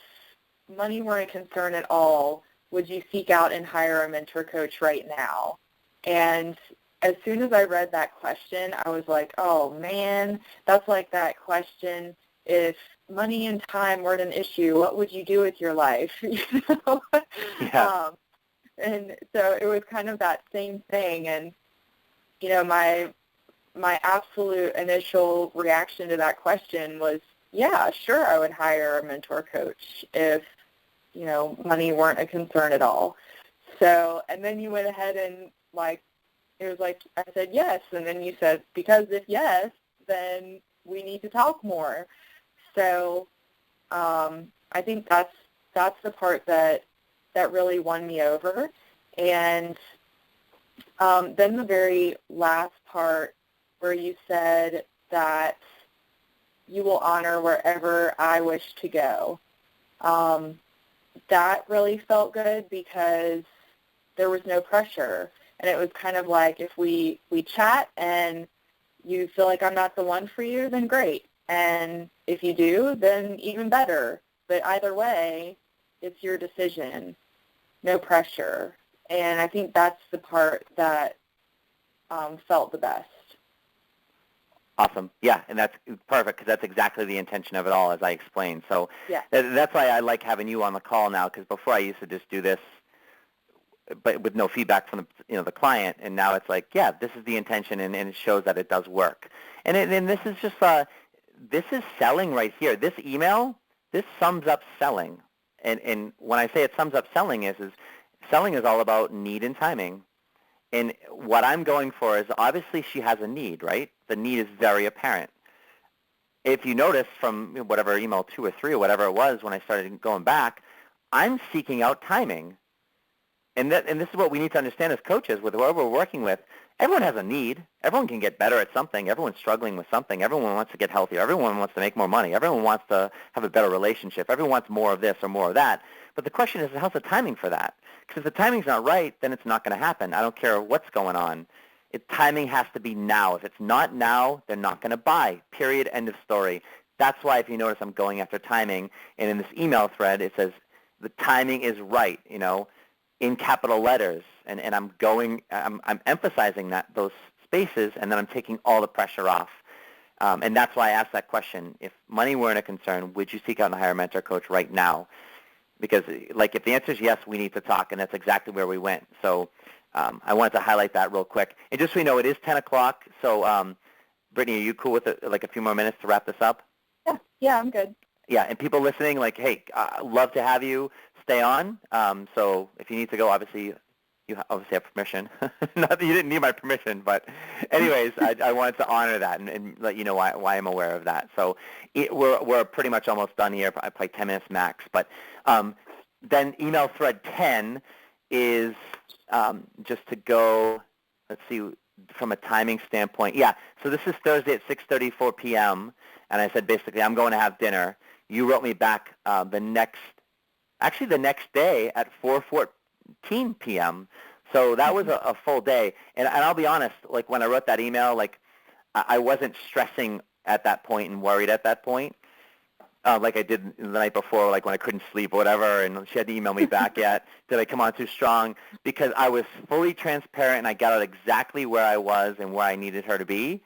money weren't a concern at all, would you seek out and hire a mentor coach right now? And as soon as I read that question, I was like, oh, man, that's like that question, if money and time weren't an issue, what would you do with your life? You know? Yeah. And so it was kind of that same thing. And, you know, my absolute initial reaction to that question was, yeah, sure, I would hire a mentor coach if, you know, money weren't a concern at all. So, and then you went ahead and, like, it was like I said yes, and then you said, because if yes, then we need to talk more. So I think that's the part that really won me over. And then the very last part where you said that you will honor wherever I wish to go. That really felt good because there was no pressure. And it was kind of like, if we chat and you feel like I'm not the one for you, then great. And if you do, then even better. But either way, it's your decision. No pressure. And I think that's the part that felt the best. Awesome. Yeah, and that's perfect because that's exactly the intention of it all, as I explained. So yeah. That's why I like having you on the call now, because before I used to just do this but with no feedback from the client, and now it's like, yeah, this is the intention, and it shows that it does work. And this is just this is selling right here. This email, this sums up selling. And when I say it sums up selling is selling is all about need and timing. And what I'm going for is, obviously she has a need, right? The need is very apparent. If you notice from whatever email 2 or 3 or whatever it was when I started going back, I'm seeking out timing. And this is what we need to understand as coaches with whoever we're working with. Everyone has a need. Everyone can get better at something. Everyone's struggling with something. Everyone wants to get healthier. Everyone wants to make more money. Everyone wants to have a better relationship. Everyone wants more of this or more of that. But the question is, how's the timing for that? Because if the timing's not right, then it's not going to happen. I don't care what's going on. Timing has to be now. If it's not now, they're not going to buy. Period. End of story. That's why, if you notice, I'm going after timing. And in this email thread, it says the timing is right, in capital letters, and I'm emphasizing those spaces, and then I'm taking all the pressure off. And that's why I asked that question. If money weren't a concern, would you seek out and hire a mentor coach right now? Because, if the answer is yes, we need to talk, and that's exactly where we went. So I wanted to highlight that real quick. And just so you know, it is 10 o'clock, so Brittany, are you cool with a few more minutes to wrap this up? Yeah, I'm good. Yeah, and people listening, hey, love to have you stay on. So if you need to go, obviously, you obviously have permission. Not that you didn't need my permission, but anyways, I wanted to honor that and let you know why I'm aware of that. So we're pretty much almost done here, probably 10 minutes max. But then email thread 10 is just to go, let's see, from a timing standpoint. Yeah, so this is Thursday at 6:34 p.m., and I said basically I'm going to have dinner. You wrote me back the next day at 4:14 p.m. So that was a full day. And I'll be honest, when I wrote that email, I wasn't stressing at that point and worried at that point, like I did the night before, when I couldn't sleep or whatever, and she had to email me back yet. Did I come on too strong? Because I was fully transparent, and I got out exactly where I was and where I needed her to be.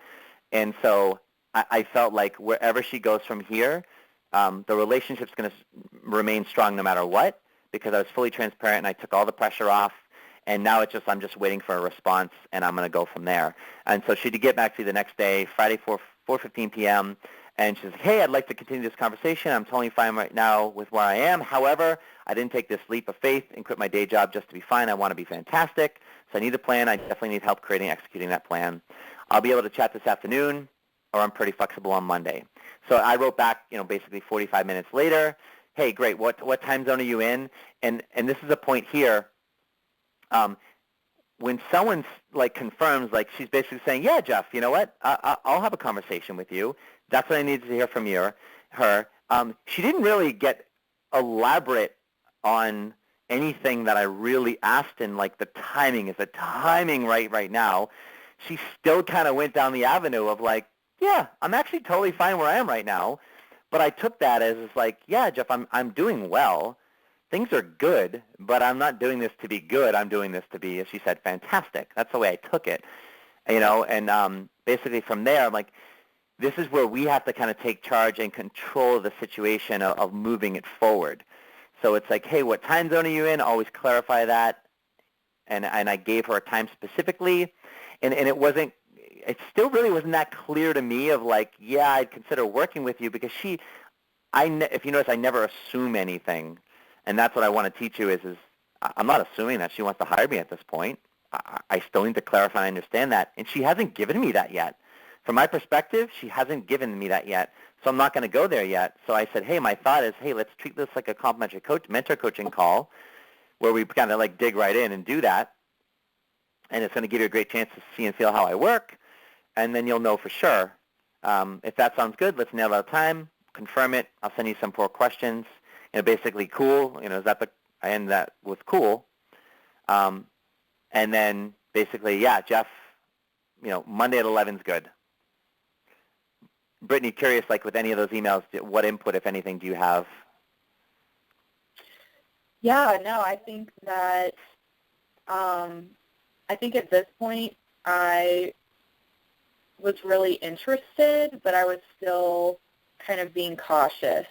And so I felt like wherever she goes from here, the relationship's going to remain strong no matter what, because I was fully transparent and I took all the pressure off. And now I'm just waiting for a response, and I'm going to go from there. And so she did get back to me the next day, Friday, 4:15 p.m., and she says, hey, I'd like to continue this conversation. I'm totally fine right now with where I am. However, I didn't take this leap of faith and quit my day job just to be fine. I want to be fantastic. So I need a plan. I definitely need help creating and executing that plan. I'll be able to chat this afternoon, or I'm pretty flexible on Monday. So I wrote back, basically 45 minutes later, hey, great, what time zone are you in? And this is a point here. When someone confirms, she's basically saying, yeah, Jeff, you know what? I'll have a conversation with you. That's what I needed to hear from her. She didn't really get elaborate on anything that I really asked in, the timing. Is the timing right now? She still kind of went down the avenue of yeah, I'm actually totally fine where I am right now. But I took that as yeah, Jeff, I'm doing well. things are good, but I'm not doing this to be good. I'm doing this to be, as she said, fantastic. That's the way I took it, and basically from there, I'm like, this is where we have to kind of take charge and control the situation of moving it forward. So it's like, hey, what time zone are you in? Always clarify that. And I gave her a time specifically, and it still really wasn't that clear to me of like, yeah, I'd consider working with you, because if you notice, I never assume anything. And that's what I want to teach you is I'm not assuming that she wants to hire me at this point. I still need to clarify and understand that. And she hasn't given me that yet. From my perspective, she hasn't given me that yet. So I'm not going to go there yet. So I said, hey, my thought is, hey, let's treat this like a complimentary mentor coaching call where we kind of like dig right in and do that. And it's going to give you a great chance to see and feel how I work. And then you'll know for sure. If that sounds good, let's nail out time, confirm it. I'll send you some 4 questions. Basically cool. I end that with cool. And then basically, yeah, Jeff, Monday at 11 is good. Brittany, curious, like with any of those emails, what input, if anything, do you have? Yeah, no, I think that, I think at this point I was really interested, but I was still kind of being cautious.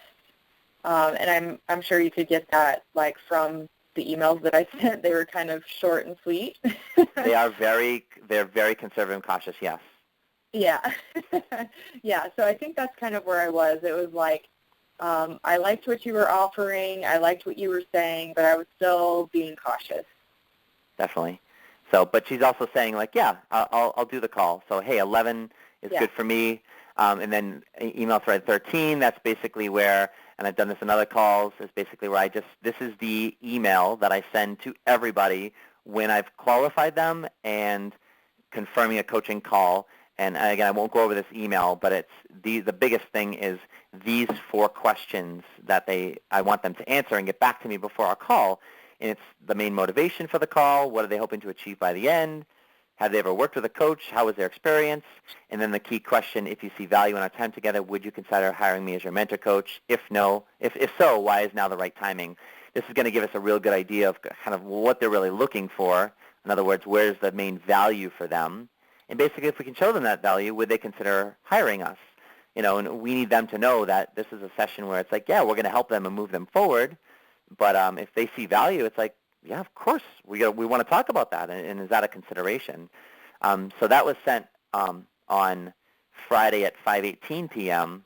And I'm sure you could get that like from the emails that I sent. They were kind of short and sweet. They're very conservative and cautious, yes. Yeah. Yeah, so I think that's kind of where I was. It was like, I liked what you were offering, I liked what you were saying, but I was still being cautious. Definitely. So, but she's also saying like, yeah, I'll do the call. So, hey, 11 is good for me. And then email thread 13, that's basically where, and I've done this in other calls, is basically where this is the email that I send to everybody when I've qualified them and confirming a coaching call. And again, I won't go over this email, but it's the biggest thing is these 4 questions that I want them to answer and get back to me before our call. And it's the main motivation for the call. What are they hoping to achieve by the end? Have they ever worked with a coach? How was their experience? And then the key question, if you see value in our time together, would you consider hiring me as your mentor coach? If no, if so, why is now the right timing? This is going to give us a real good idea of kind of what they're really looking for. In other words, where's the main value for them? And basically, if we can show them that value, would they consider hiring us? And we need them to know that this is a session where it's like, yeah, we're going to help them and move them forward. But if they see value, it's like, yeah, of course, we want to talk about that, and is that a consideration? So that was sent on Friday at 5:18 p.m.,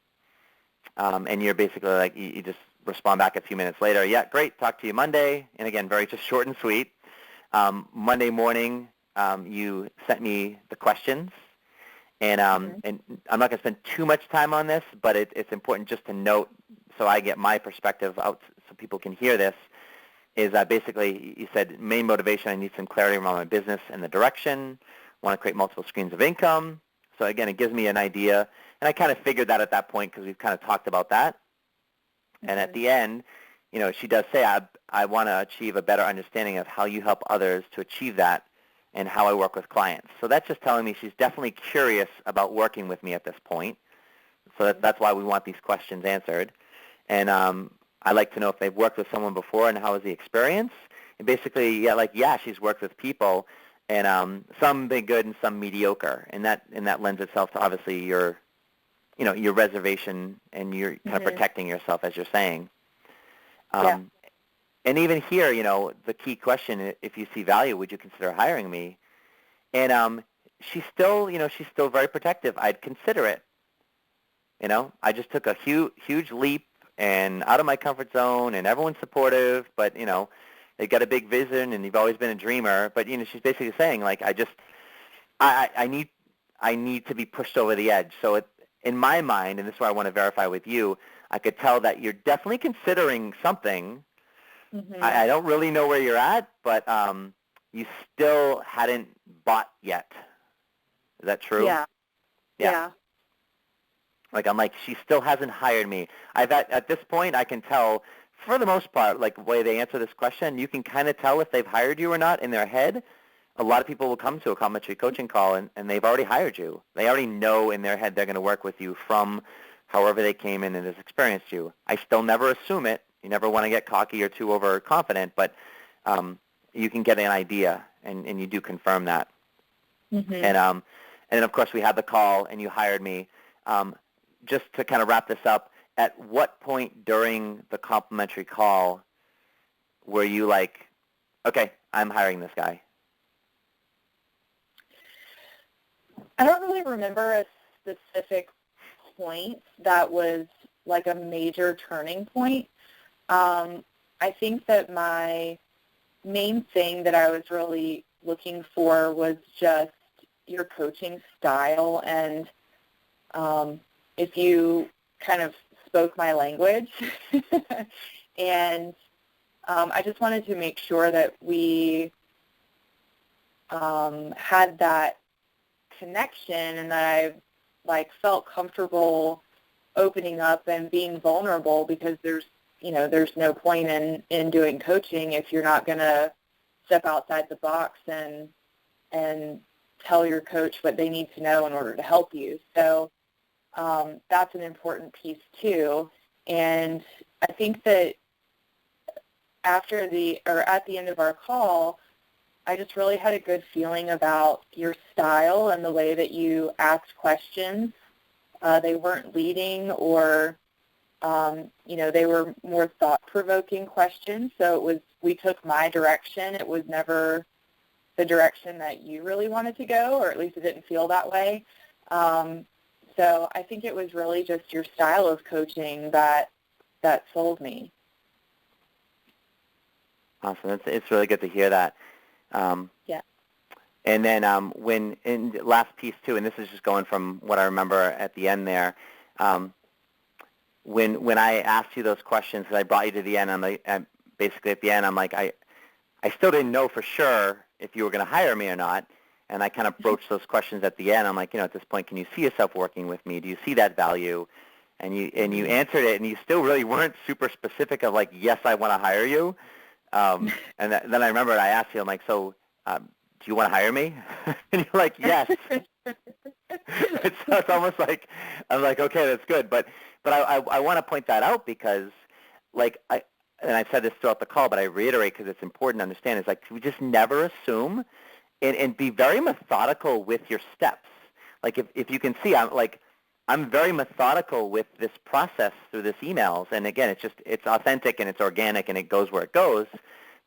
and you're basically like, you just respond back a few minutes later, yeah, great, talk to you Monday, and again, very just short and sweet. Monday morning, you sent me the questions, and and I'm not going to spend too much time on this, but it's important just to note so I get my perspective out so people can hear this, is that basically you said main motivation, I need some clarity around my business and the direction, want to create multiple streams of income. So again, it gives me an idea, and I kind of figured that at that point because we've kind of talked about that. And at the end, she does say, I want to achieve a better understanding of how you help others to achieve that and how I work with clients. So that's just telling me she's definitely curious about working with me at this point. So that's why we want these questions answered. And I like to know if they've worked with someone before and how was the experience. And basically, yeah, she's worked with people, and some been good and some mediocre. And that lends itself to obviously your reservation, and you're kind of protecting yourself, as you're saying. And even here, the key question, if you see value, would you consider hiring me? And she's still very protective. I'd consider it. I just took a huge leap and out of my comfort zone, and everyone's supportive, but, they got a big vision, and you've always been a dreamer. But, she's basically saying, like, I need to be pushed over the edge. So in my mind, and this is where I want to verify with you, I could tell that you're definitely considering something. I don't really know where you're at, but you still hadn't bought yet. Is that true? Yeah. Like, I'm like, she still hasn't hired me. At this point, I can tell, for the most part, like the way they answer this question, you can kind of tell if they've hired you or not in their head. A lot of people will come to a complimentary coaching call, and they've already hired you. They already know in their head they're going to work with you from however they came in and has experienced you. I still never assume it. You never want to get cocky or too overconfident, but you can get an idea, and you do confirm that. Mm-hmm. And then, of course, we had the call, and you hired me. Just to kind of wrap this up, at what point during the complimentary call were you like, okay, I'm hiring this guy? I don't really remember a specific point that was like a major turning point. I think that my main thing that I was really looking for was just your coaching style, and if you kind of spoke my language. And I just wanted to make sure that we had that connection, and that I felt comfortable opening up and being vulnerable, because there's no point in doing coaching if you're not going to step outside the box and tell your coach what they need to know in order to help you. So that's an important piece too. And I think that at the end of our call, I just really had a good feeling about your style and the way that you asked questions. They weren't leading, or they were more thought-provoking questions. So we took my direction. It was never the direction that you really wanted to go, or at least it didn't feel that way. So I think it was really just your style of coaching that sold me. Awesome. It's really good to hear that. Yeah. And then when in the last piece too, and this is just going from what I remember at the end there, when I asked you those questions, because I brought you to the end, I'm basically at the end, I'm like, I still didn't know for sure if you were going to hire me or not, and I kind of broached those questions at the end. I'm like, at this point, can you see yourself working with me? Do you see that value? And you answered it, and you still really weren't super specific of like, yes, I want to hire you. And then I remember I asked you, I'm like, so do you want to hire me? And you're like, yes. it's almost like, I'm like, okay, that's good. But I want to point that out because, and I've said this throughout the call, but I reiterate because it's important to understand, is like, we just never assume, and be very methodical with your steps. Like if you can see, I'm very methodical with this process through this emails. And again, it's authentic and it's organic and it goes where it goes.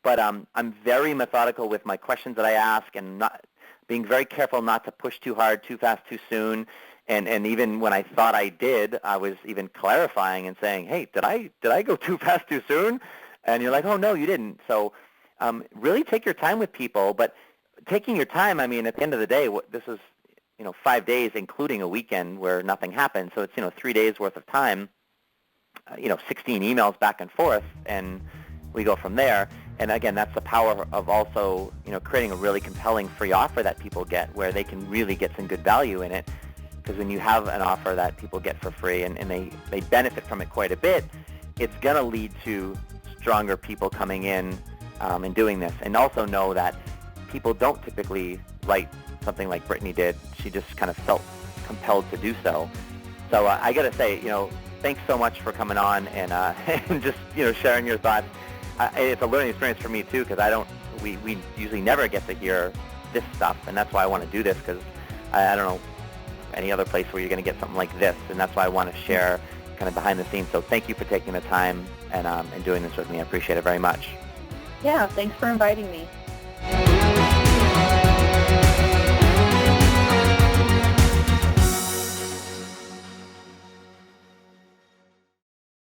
But I'm very methodical with my questions that I ask, and not being very careful not to push too hard, too fast, too soon. And even when I thought I did, I was even clarifying and saying, hey, did I go too fast, too soon? And you're like, oh, no, you didn't. So really take your time with people. But taking your time, I mean, at the end of the day, this is 5 days, including a weekend where nothing happened. So it's 3 days worth of time, 16 emails back and forth, and we go from there. And again, that's the power of also, creating a really compelling free offer that people get, where they can really get some good value in it. Because when you have an offer that people get for free and they benefit from it quite a bit, it's going to lead to stronger people coming in and doing this. And also know that people don't typically write something like Brittany did. She just kind of felt compelled to do so. So I got to say, thanks so much for coming on and, and just, sharing your thoughts. It's a learning experience for me too, because we usually never get to hear this stuff, and that's why I want to do this, because I don't know any other place where you're going to get something like this, and that's why I want to share kind of behind the scenes. So thank you for taking the time and doing this with me. I appreciate it very much. Yeah, thanks for inviting me.